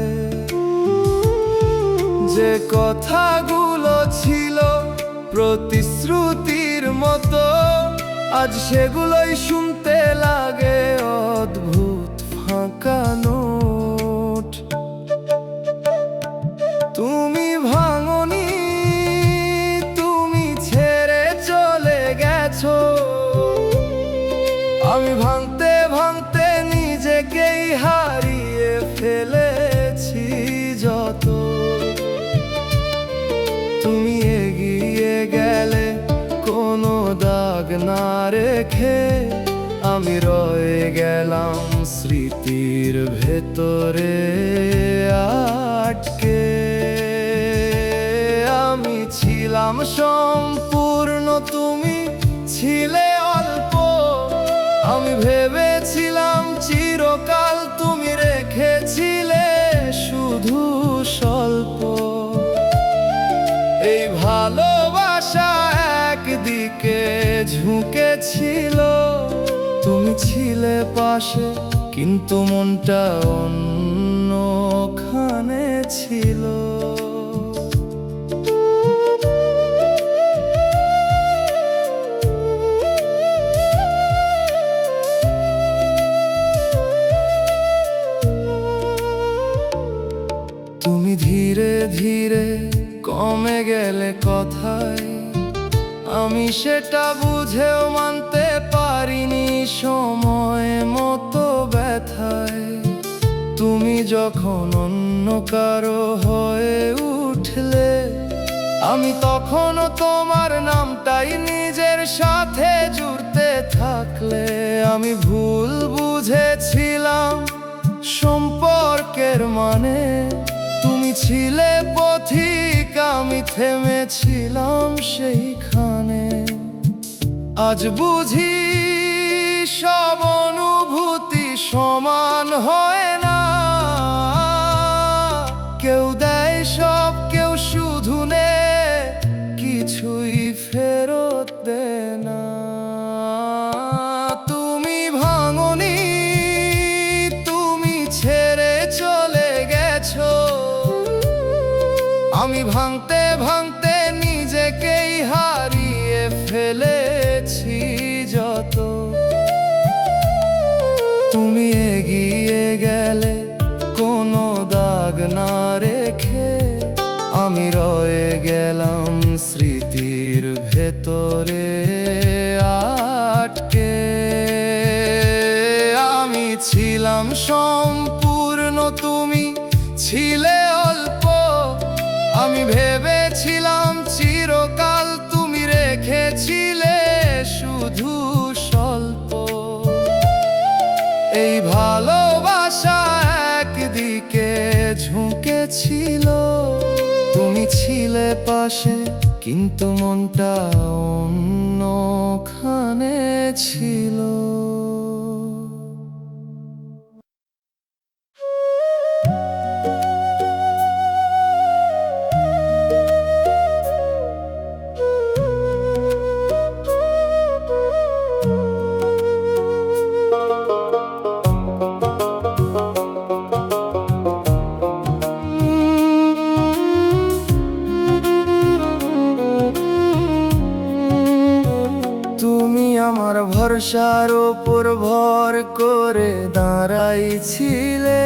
যে কথাগুলো ছিল প্রতিশ্রুতির মতো, আজ সেগুলোই শুনতে লাগে অদ্ভুত ফাঁকা নোট। তুমি ভাঙনি, তুমি ছেড়ে চলে গেছো, আমি ভাঙতে ভাঙতে নিজেকেই হারিয়ে ফেলেছি যত। তুমি এগিয়ে গেলে কোনো দাগ না রেখে, আমি রয়ে গেলাম স্মৃতির ভেতরে আটকে। আমি ছিলাম সম্পূর্ণ, তুমি ছিলে অল্প, আমি ভেবেছিলাম চিরকাল, তুমি রেখেছিলে শুধু স্বল্প। এই ভালোবাসা একদিকে ঝুঁকেছিল, তুমি ছিলে পাশে, কিন্তু মনটা অন্যখানে ছিল। তুমি ধীরে ধীরে কমে গেলে কথায়, আমি সেটা বুঝেও মানতে পারিনি সময় মতো ব্যথায়। তুমি যখন অন্য কারো হয়ে উঠলে, আমি তখনও তোমার নামটাই নিজের সাথে জুড়তে থাকলে। আমি ভুল বুঝেছিলাম সম্পর্কের মানে, তুমি ছিলে পথিক, আমি থেমেছিলাম সেইখানে। আজ বুঝি সব অনুভূতি সমান হয় না, কেউ দেয় সব, কেউ শুধু নে, কিছুই ফেরত দেয় না। তুমি ভাঙনি, তুমি ছেড়ে চলে গেছো, আমি ভাঙতে ভাঙতে নিজেকেই হারিয়ে ফেলেছি যত। তুমি এগিয়ে গেলে কোনো দাগ না রেখে, আমি রয়ে গেলাম স্মৃতির ভেতরে আটকে। আমি ছিলাম সম্পূর্ণ, তুমি ছিলে অল্প, আমি ভেবেছিলাম চিরকাল, তুমি রেখেছিলে শুধু স্বল্প। এই ভালোবাসা একদিকে ঝুঁকেছিল, তুমি ছিলে পাশে, কিন্তু মনটা অন্যখানে ছিল। আমার ভরসার ওপর ভর করে দাঁড়াইছিলে।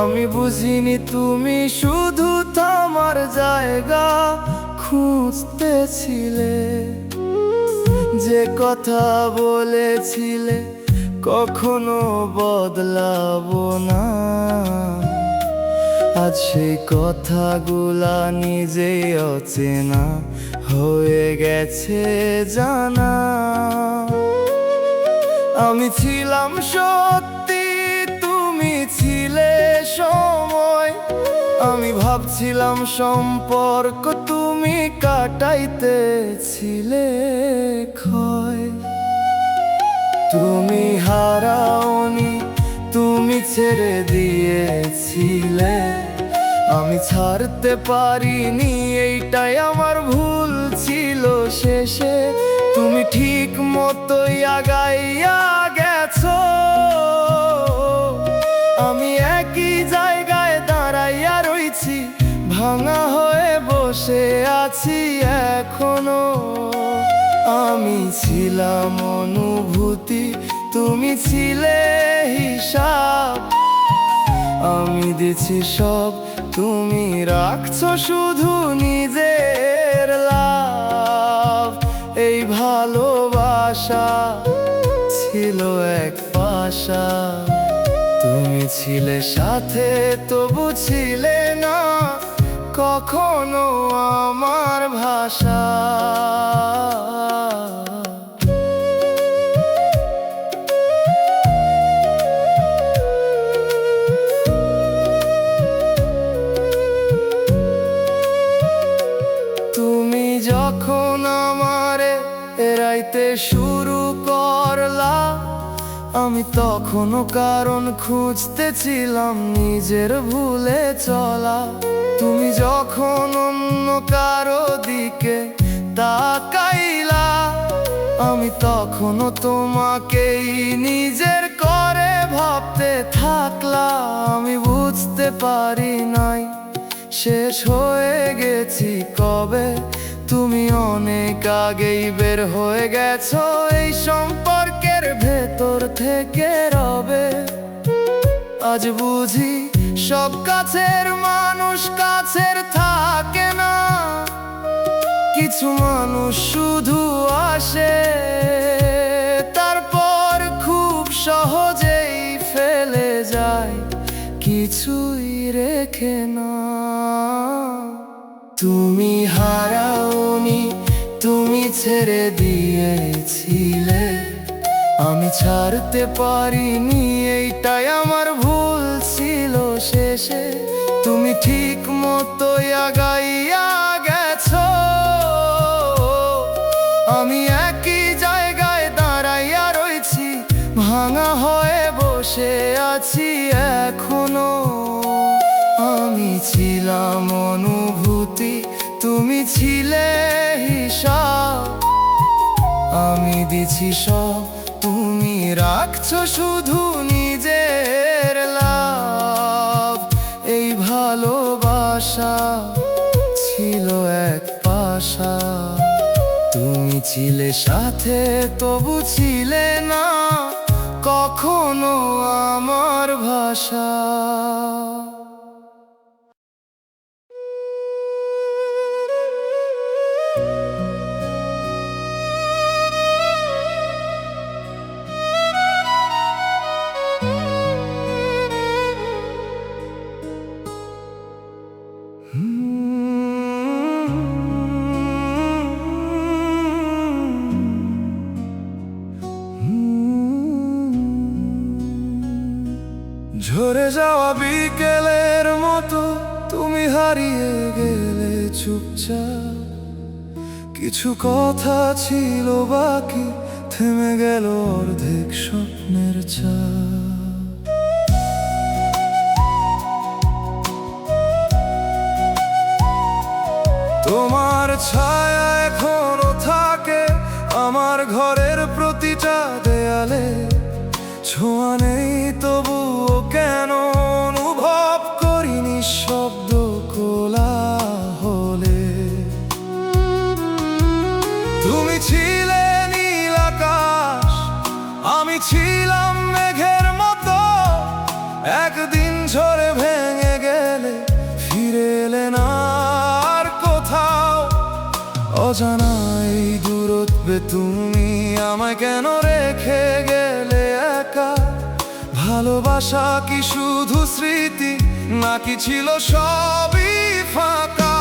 আমি বুঝিনি তুমি শুধু তোমার জায়গা খুঁজতেছিলে। যে কথা বলেছিলে কখনো বদলাবো না, আজ সেই কথাগুলা নিজেই অচেনা হয়ে গেছে জানা। আমি ছিলাম সত্যি, তুমি ছিলে সময়। আমি ভাবছিলাম সম্পর্ক, তুমি কাটাইতেছিলে ক্ষয়। তুমি হারাওনি, তুমি ছেড়ে দিয়েছিলে। আমি ছাড়তে পারিনি, এইটাই আমার ভুল ছিল শেষে। তুমি ঠিক মতোই আগাইয়া গেছো, আমি একই জায়গায় দাঁড়াইয়া রইছি। ভাঙা হয়ে বসে আছি এখনো। আমি ছিলাম অনুভূতি, তুমি ছিলে হিসাব। আমি দিছি সব, তুমি রাখছো শুধু নিজের লাভ। এই ভালোবাসা ছিল এক পাশা, তুমি ছিলে সাথে তবু ছিলে না কখনো আমার ভাষা। তুমি যখন আমারে এড়াইতে শুরু করলা, আমি তখনও কারণ খুঁজতেছিলাম নিজের ভুলে চলা। তুমি যখন অন্য কারো দিকে তাকাইলা, আমি তখনও তোমাকেই নিজের করে ভাবতে থাকলাম। আমি বুঝতে পারি নাই শেষ হয়ে গেছি কবে, তুমি অনেক আগেই বের হয়ে গেছো এই সম্পর্কের ভেতর থেকে রবে। আজ বুঝি সব কাছের মানুষ কাছের থাকে না, কিছু মানুষ শুধু আসে তারপর খুব সহজেই ফেলে যায়, কিছুই রেখে না। তুমি হারাওনি, তুমি ছেড়ে দিয়েছিলে। আমি ছাড়তে পারিনি, এইটাই আমার ভুল ছিল শেষে। তুমি ঠিক মতোই আগাইয়া গেছো, আমি একই জায়গায় দাঁড়াইয়া রইছি। ভাঙা হয়ে বসে আছি এখনো। আমি ছিলাম অনুভূতি, তুমি ছিলে হিসাব। আমি দিছি সব, তুমি রাখছো শুধু নিজের লাভ। এই ভালোবাসা ছিল এক পাশা, তুমি ছিলে সাথে তবু ছিলে না কখনো আমার ভাষা। ঝরে যাওয়া বিকেলের মতো তুমি হারিয়ে গেলে চুপচাপ। কিছু কথা ছিল বাকি, থেমে গেল অর্ধেক স্বপ্নের চাপ। তোমার ছায়া এখনো থাকে আমার ঘরের প্রতিটা দেয়ালে। ছোঁয়া নেই তবুও কেন অনুভব করিনি শব্দ কোলাহলে। তুমি ছিলে অজানা এই দূরত্বে তুমি আমায় কেন রেখে গেলে একা? ভালোবাসা কি শুধু স্মৃতি, নাকি ছিল সবই ফাঁকা?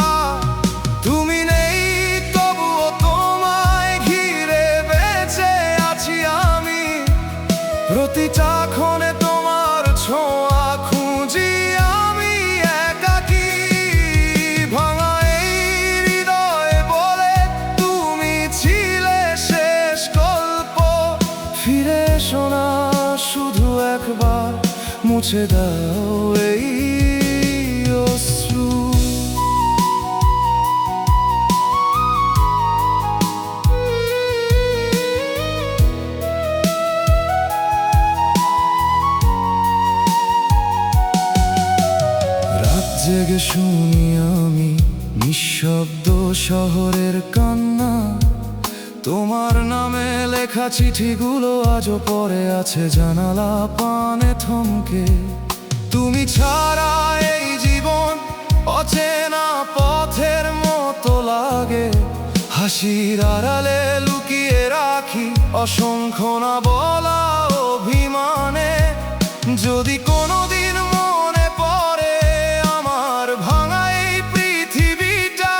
তুমি নেই তবুও তোমায় ঘিরে বেঁচে আছি আমি, প্রতিটা ক্ষণে তোমার ছোঁয়া খুঁজি আমি একাকী। ভাঙা এই হৃদয় বলে তুমি ছিলে শেষ গল্প, ফিরে এসো না শুধু একবার, মুছে দাও এই অশ্রু। রাত জেগে শুনি আমি নিঃশব্দ শহরের কান্না, তোমার নামে লেখা চিঠিগুলো আজও পড়ে আছে জানালা পানে থমকে। তুমি ছাড়া এই জীবন অচেনা পথের মতো লাগে, হাসির আড়ালে লুকিয়ে রাখি অসংখ্য না বলা অভিমানে। যদি কোনোদিন মনে পড়ে আমার ভাঙা এই পৃথিবীটা,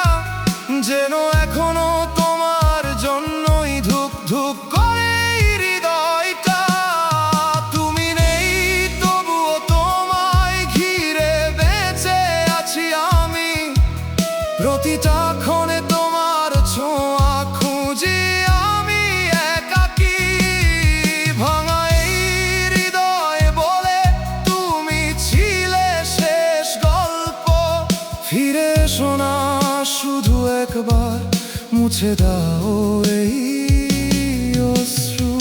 যেন এখনো তোমার জন্যই ধুক ধুক করে এই হৃদয়টা। তুমি নেই তবুও তোমায় ঘিরে বেঁচে আছি আমি, প্রতিটা ক্ষণে তোমার ছোঁয়া খুঁজি আমি একাকী। ভাঙা এই হৃদয় বলে তুমি ছিলে শেষ গল্প, ফিরে এসো না শুধু একবার, মুছে দাও এই অশ্রু।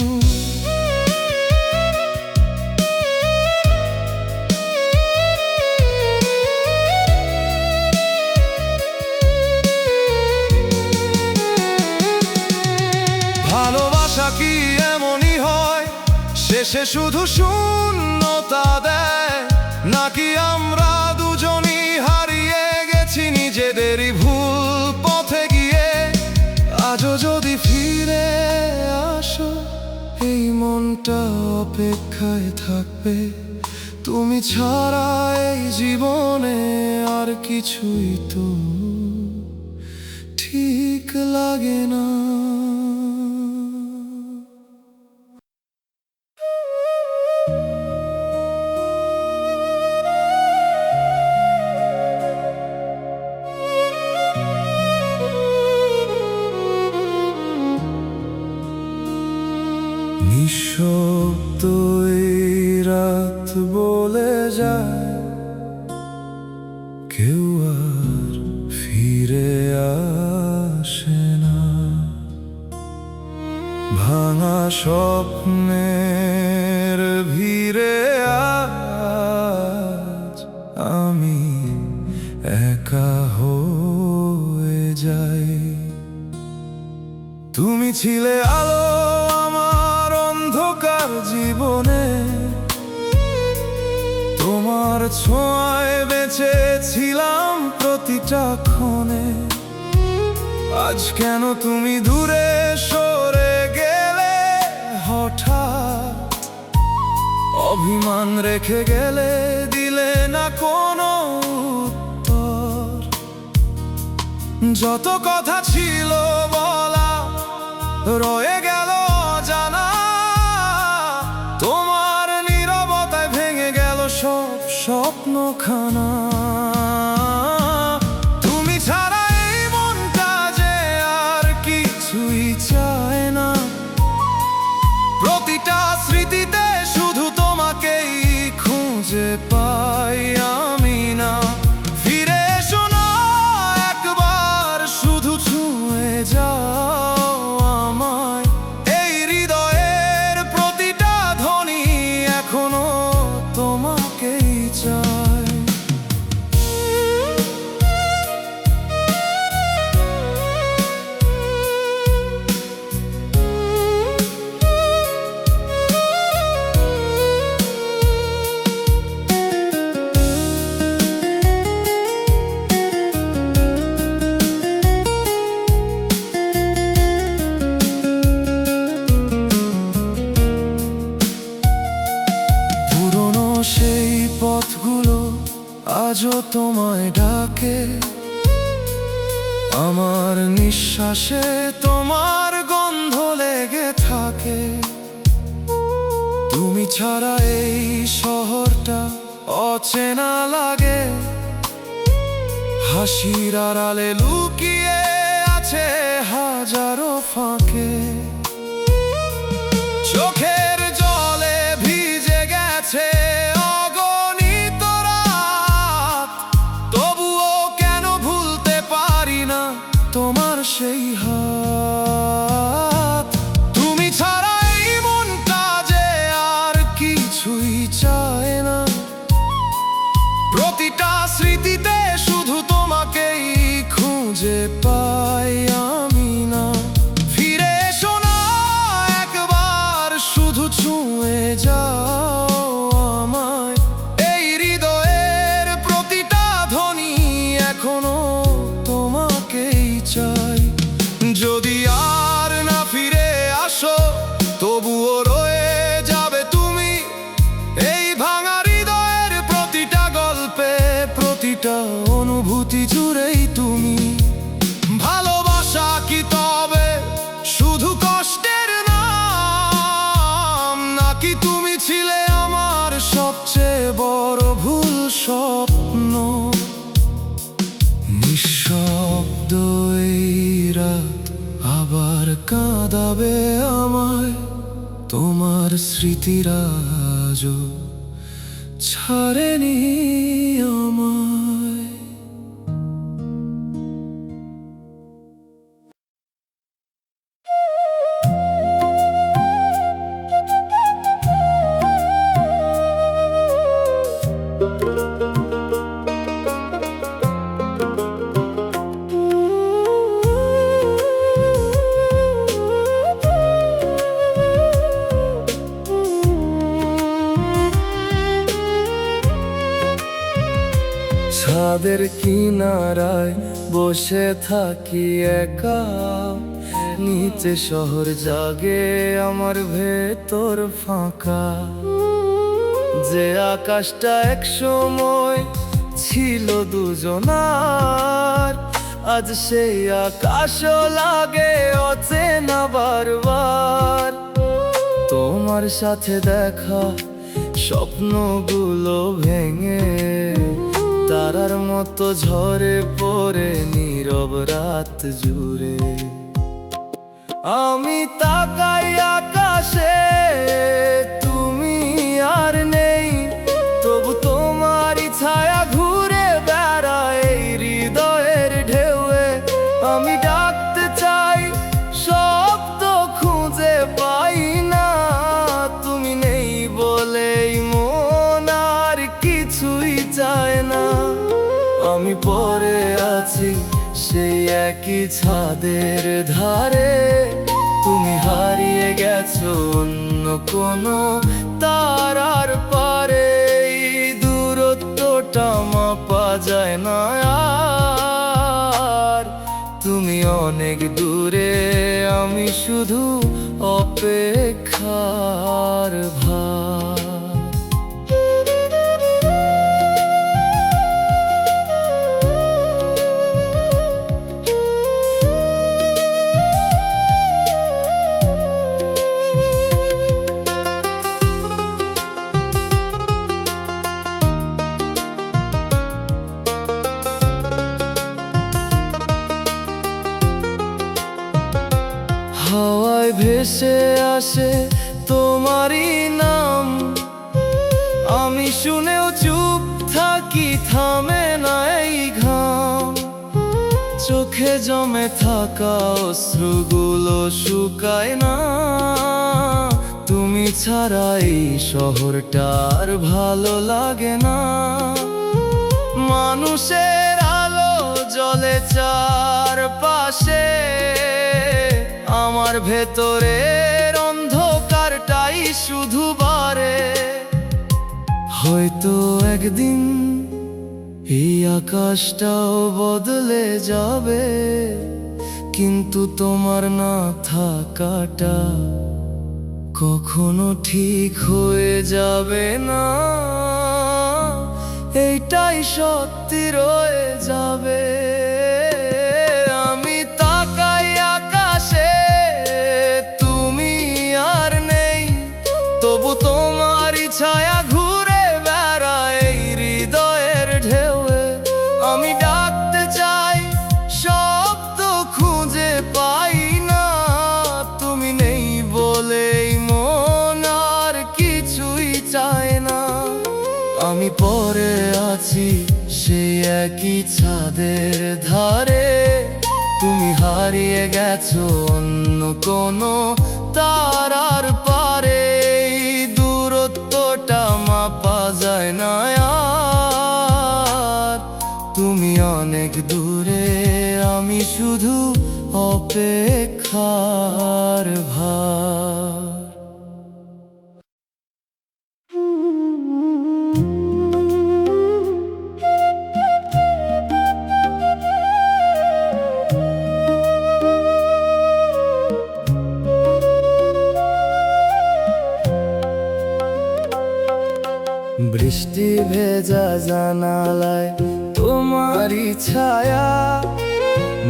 ভালোবাসা কি এমনই হয়, শেষে শুধু শূন্যতা দেয়? নাকি আমরা দুজনই হারিয়ে গেছি নিজেদেরই ভুল পথে গিয়ে? আজও যদি ফিরে আসো এই মনটা অপেক্ষায় থাকবে, তুমি ছাড়া এই জীবনে আর কিছুই তো ঠিক লাগে না। নিঃশব্দ এই রাত বলে যায়, কেউ আর ফিরে আসে না। ভাঙা স্বপ্নের ভিড়ে আজ আমি একা হয়ে যাই। তুমি ছিলে আলো আমার অন্ধকার জীবনে, তোমার ছোঁয়ায় বেঁচেছিলাম প্রতিটা ক্ষণে। আজ কেন তুমি দূরে সরে গেলে হঠাৎ, অভিমান রেখে গেলে, দিলে না কোনো উত্তর। যত কথা ছিল বলা রয়ে গেল অজানা, তোমার নীরবতায় ভেঙে গেল সব স্বপ্নখানা। তুমি ছাড়া এই মনটা যে আর কিছুই চায় না, প্রতিটা স্মৃতিতে শুধু তোমাকেই খুঁজে পাই আমি না। ফিরে এসো না একবার, শুধু ছুঁয়ে যাও আমায় আমার নিঃশ্বাসে তোমার গন্ধ লেগে থাকে। তুমি ছাড়া এই শহরটা অচেনা লাগে। হাসির আড়ালে লুকিয়ে আছে হাজারো ফাঁকে। চোখের জলে ভিজে গেছে অগণিত রাত, তবুও কেন ভুলতে পারি না তোমার সেই হাত। তুমি ছাড়া এই মনটা যে আর কিছুই চায় না। প্রতিটা স্মৃতিতে শুধু তোমাকেই খুঁজে পাই আমি না। ফিরে এসো না একবার, শুধু ছুঁয়ে যাও আমায়। এই হৃদয়ের প্রতিটা ধ্বনি এখনো তোমাকেই চাই। যদি আর না ফিরে আসো, তবুও রয়ে যাবে তুমি এই ভাঙা হৃদয়ের প্রতিটা গল্পে, প্রতিটা অনুভূতি জুড়েই তুমি। ভালোবাসা কি তবে শুধু কষ্টের নাম, নাকি তুমি ছিলে আমার সবচেয়ে বড় ভুল স্বপ্ন? নিঃশব্দ এই রাত আবার কাঁদাবে আমায়। তোমার স্মৃতিরা আজও ছাড়েনি আমায়। ছাদের কিনারায় বসে থাকি একা, নিচে শহর জাগে আমার ভেতর ফাঁকা। যে আকাশটা এক সময় ছিল দুজনার, আজ সেই আকাশও লাগে অচেনা বারবার। তোমার সাথে দেখা স্বপ্নগুলো ভেঙে তারার মতো ঝরে পড়ে নীরব রাত জুড়ে। আমি তাকাই আকাশে, তুমি আর নেই, তবু তোমারই ছায়া ঘুরে বেড়ায় এই হৃদয়ের ঢেউয়ে। আমি ডাকতে চাই, শব্দ খুঁজে পাই না, তুমি নেই বলেই মন আর কিছুই চায় না। আমি পড়ে আছি সেই একই ছাদের ধারে, তুমি হারিয়ে গেছো অন্য কোনো তারার পারে। এই দূরত্বটা মাপা যায় না আর, তুমি অনেক দূরে, আমি শুধু অপেক্ষার ভার। হাওয়ায় ভেসে আসে তোমারই নাম, আমি শুনেও চুপ থাকি, থামে না এই ঘাম। চোখে জমে থাকা অশ্রুগুলো শুকায় না, তুমি ছাড়া এই শহরটা আর ভালো লাগে না। মানুষের আলো জ্বলে চারপাশে, আমার ভেতরের অন্ধকারটাই শুধু বাড়ে। হয়তো একদিন এই আকাশটাও বদলে যাবে, কিন্তু তোমার না থাকাটা কখনো ঠিক হয়ে যাবে না। এইটাই সত্যি রয়ে যাবে। পরে আছি সেই একই ছাদের ধারে, তুমি হারিয়ে গেছো অন্য কোনো তারার পারে। এই দূরত্বটা মাপা যায় না আর, তুমি অনেক দূরে, আমি শুধু অপেক্ষার ভার। বৃষ্টি ভেজা জানালায় তোমারই ছায়া,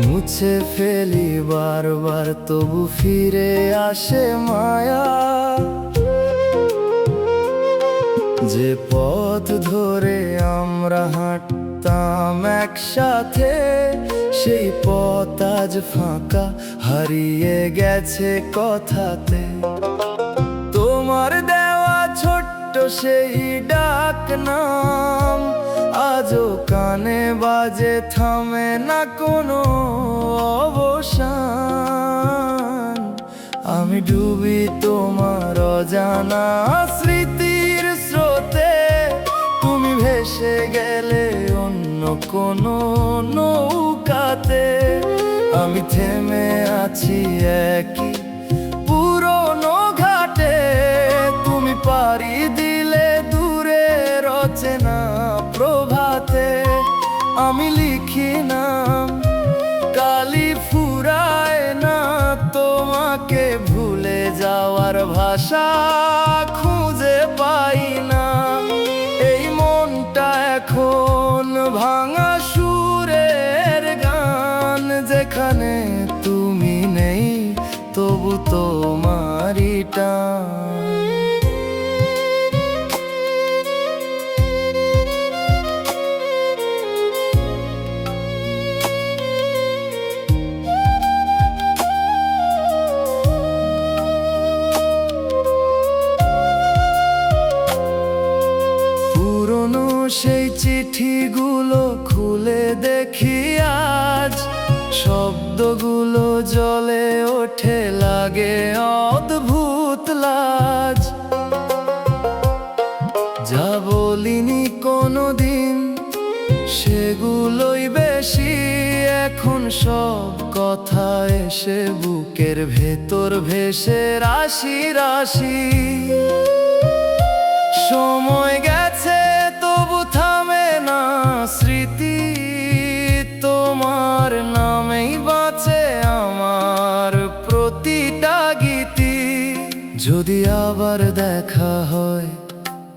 মুছে ফেলি বারবার তবু ফিরে আসে মায়া। যে পথ ধরে আমরা হাঁটতাম একসাথে, সেই পথ আজ ফাঁকা, হারিয়ে গেছে কথাতে। তোমার দেওয়া ছোট্ট সেই ডাক নাম আজও কানে বাজে, থামে না কোনো অবসান। আমি ডুবি তোমার অজানা স্মৃতির স্রোতে, তুমি ভেসে গেলে অন্য কোনো নৌকাতে। আমি থেমে আছি একই পুরনো ঘাটে, তুমি পাড়ি দিলে দূরের অচেনা প্রভাতে। আমি লিখি নাম, কালি ফুরায় না, তোমাকে ভুলে যাওয়ার ভাষা খুঁজে পাই না। এই মনটা এখন ভাঙা সুরের গান, যেখানে তুমি নেই তবু তোমারই টান। পুরনো সেই চিঠিগুলো খুলে দেখি আজ, শব্দগুলো জলে ওঠে, লাগে অদ্ভুত লাজ। যা বলিনি কোনোদিন সেগুলোই বেশি, এখন সব কথা এসে বুকের ভেতর ভেসে রাশি রাশি। সময় গেছে তবু থামে না স্মৃতি, তোমার নামেই বাঁচে আমার প্রতিটা গীতি। যদি আবার দেখা হয়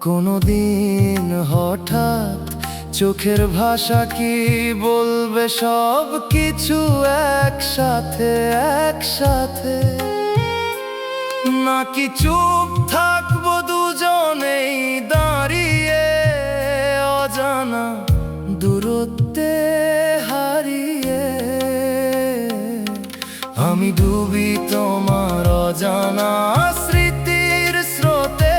কোনোদিন হঠাৎ, চোখের ভাষা কি বলবে সব কিছু একসাথে একসাথে, নাকি চুপ থাকবো দুজনেই দাঁড়িয়ে অজানা দূরত্বে হারিয়ে। আমি ডুবি তোমার অজানা স্মৃতির স্রোতে,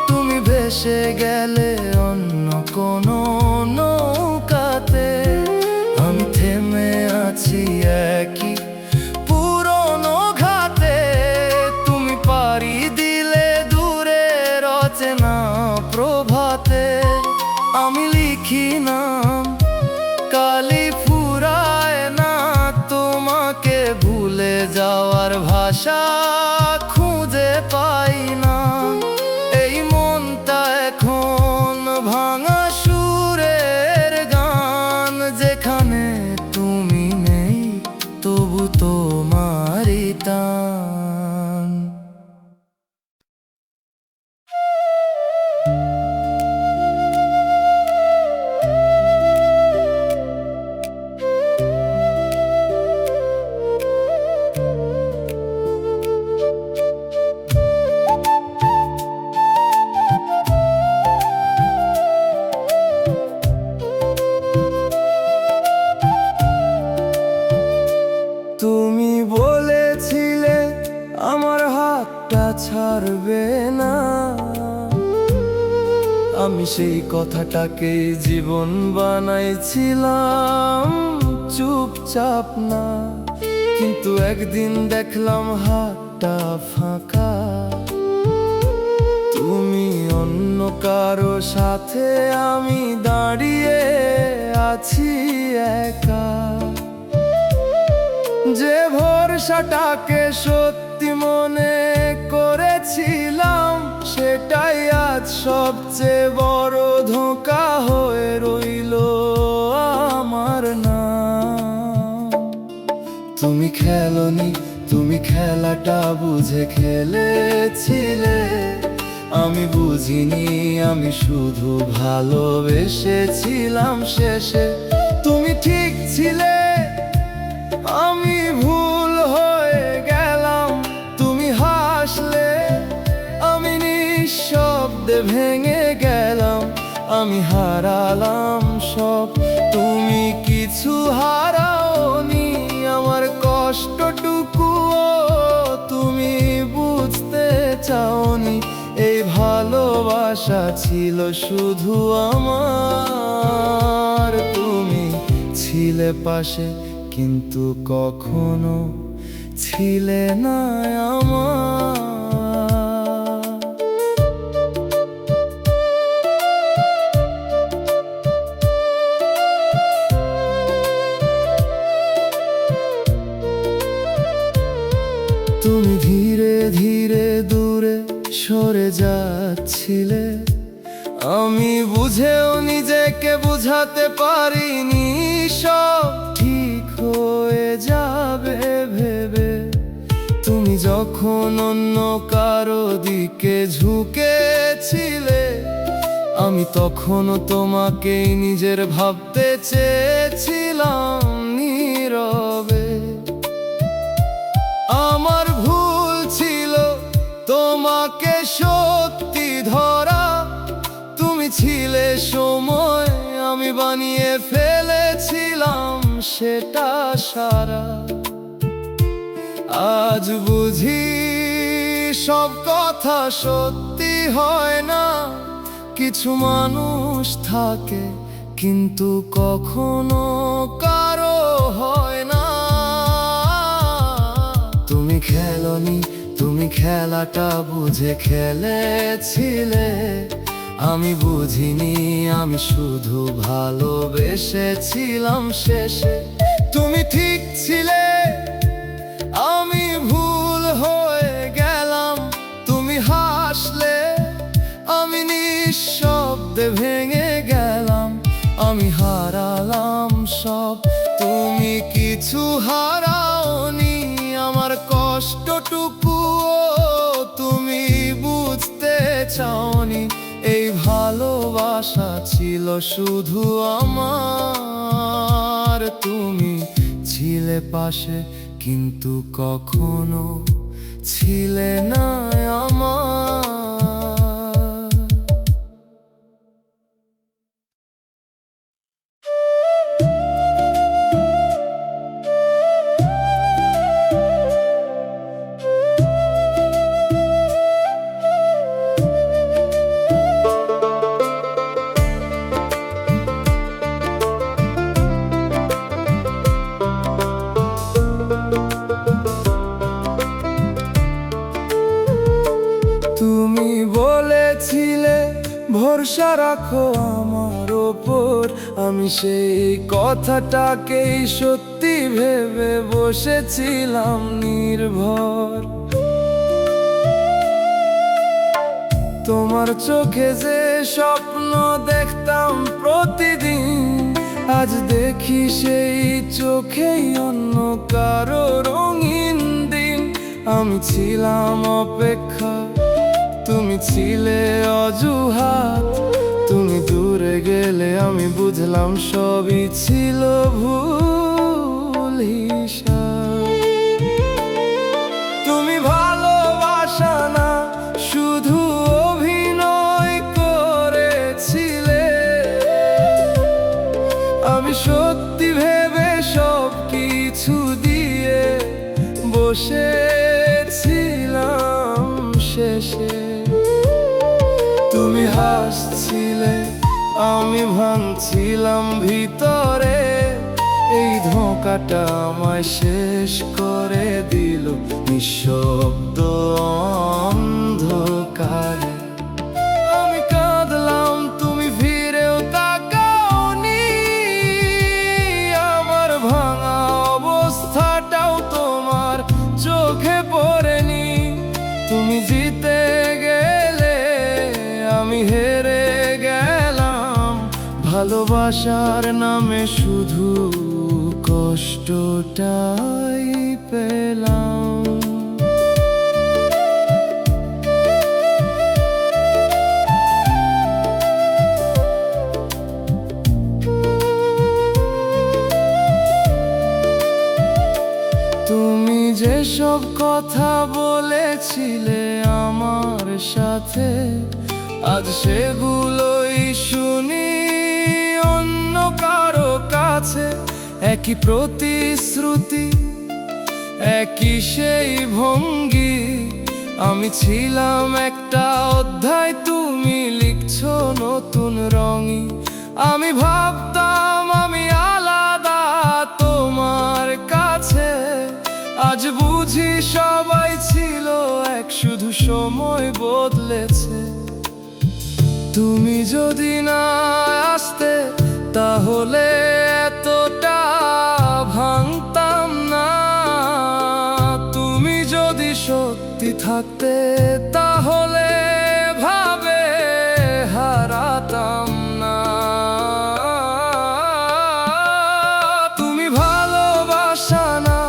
তুমি ভেসে গেলে অন্য কোনো নৌকাতে। আমি থেমে আছি একই পুরনো ঘাটে, তুমি পাড়ি দিলে দূরের অচেনা প্রভাতে। আমি লিখি নাম, কালি ফুরায় না, তোমাকে ভুলে যাওয়ার ভাষা খুঁজে পাই না। এই মনটা এখন ভাঙা সুরের গান, যেখানে তুমি নেই তবু তোমারই টান। তুমি বলেছিলে আমার হাতটা ছাড়বে না, আমি সেই কথাটাকে জীবন বানাইছিলাম, চুপচাপ না। কিন্তু একদিন দেখলাম হাতটা ফাঁকা, তুমি অন্য কারো সাথে, আমি দাঁড়িয়ে আছি একা। যে ভরসাটাকে সত্যি মনে করেছিলাম, সেটাই আজ সবচেয়ে বড় ধোঁকা হয়ে রইল আমার নাম। তুমি খেলোনি, তুমি খেলাটা বুঝে খেলেছিলে, আমি বুঝিনি, আমি শুধু ভালোবেসেছিলাম শেষে। তুমি ঠিক ছিলে, আমি ভুল হয়ে গেলাম। তুমি হাসলে, আমি নিঃশব্দে ভেঙে গেলাম। আমি হারালাম সব, তুমি কিছু হারাওনি। আমার কষ্টটুকুও তুমি বুঝতে চাওনি। এই ভালোবাসা ছিল শুধু আমার, তুমি ছিলে পাশে কিন্তু কখনো ছিলে না আমার। তুমি ধীরে ধীরে দূরে সরে যাচ্ছিলে, আমি বুঝেও নিজেকে বুঝাতে পারিনি। সব ঠিক হয়ে যাবে ভেবে, তুমি যখন অন্য কারো দিকে ঝুঁকেছিলে, আমি তখনও তোমাকেই নিজের ভাবতে চেয়েছিলাম নীরবে। আমার ভুল ছিল তোমাকে সত্যি ধরা, তুমি ছিলে সময়, আমি বানিয়ে ফেলেছিলাম সেটা সারা। আজ বুঝি সব কথা সত্যি হয় না, কিছু মানুষ থাকে কিন্তু কখনো কারো হয় না। তুমি খেলোনি, তুমি খেলাটা বুঝে খেলেছিলে, আমি বুঝিনি, আমি শুধু ভালোবেসেছিলাম শেষে। তুমি ঠিক ছিলে, আমি ভুল হয়ে গেলাম। তুমি হাসলে, আমি নিঃশব্দে ভেঙে গেলাম। আমি হারালাম সব, তুমি কিছু হারাওনি। আমার কষ্টটুকুও তুমি বুঝতে চাওনি। এই ভালোবাসা ছিল শুধু আমার, তুমি ছিলে পাশে কিন্তু কখনো ছিলে না আমার। তুমি বলেছিলে ভরসা রাখো আমার ওপর, আমি সেই কথাটাকেই সত্যি ভেবে বসেছিলাম নির্ভর। তোমার চোখে যে স্বপ্ন দেখতাম প্রতিদিন, আজ দেখি সেই চোখেই অন্য কারো রঙিন দিন। আমি ছিলাম অপেক্ষা, তুমি ছিলে অজুহাত। তুমি দূরে গেলে আমি বুঝলাম সবই ছিল ভুল হিসাব। তুমি ভালোবাসা না, শুধু অভিনয় করেছিলে। আমি সত্যি ভেবে সব কিছু দিয়ে বসেছিলাম শেষে। তুমি হাসছিলে, আমি ভাঙছিলাম ভিতরে, এই ধোঁকাটা আমায় শেষ করে দিল নিঃশব্দ অন্ধকারে। আমি কাঁদলাম, তুমি ফিরেও তাকাওনি, আমার ভাঙা অবস্থাটাও তোমার চোখে পড়েনি। তুমি জিতে গেলে, আমি হেরে গেলাম, ভালোবাসার নামে শুধু কষ্টটাই পেলাম। তুমি যেসব কথা বলেছিলে আমার সাথে, আজ সেগুলোই শুনি অন্য কারো কাছে। একই প্রতিশ্রুতি, একই সেই ভঙ্গি, আমি ছিলাম একটা অধ্যায়, তুমি লিখছো নতুন রঙই। আমি ভাবতাম আমি আলাদা তোমার কাছে, আজ বুঝি সবাই ছিল এক, শুধু সময় বদলেছে। তুমি যদি না আসতে, তাহলে এতটা ভাঙতাম না। তুমি যদি সত্যি থাকতে, তাহলে ভাবে হারাতাম না। তুমি ভালোবাসা না,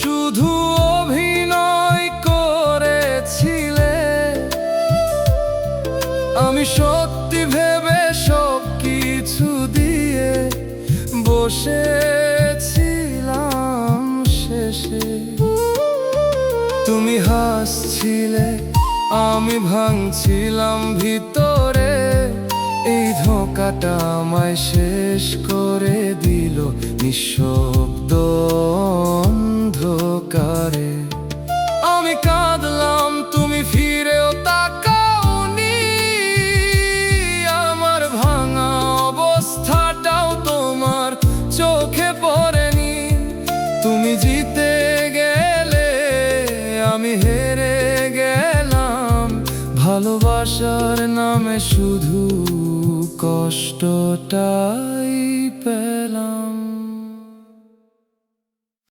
শুধু অভিনয় করেছিলে। আমি সত্যি ভেবে সব কিছু দিয়ে বসেছিলাম শেষে। তুমি হাসছিলে, আমি ভাঙছিলাম ভিতরে, এই ধোঁকাটা আমায় শেষ করে দিল নিঃশব্দ অন্ধকারে। আমি কাঁদলাম, তুমি ফিরেও তাকাওনি, আমার ভাঙা অবস্থাটাও তোমার চোখে পড়েনি। তুমি জিতে গেলে, আমি হেরে গেলাম, ভালোবাসার নামে শুধু কষ্টটাই পেলাম।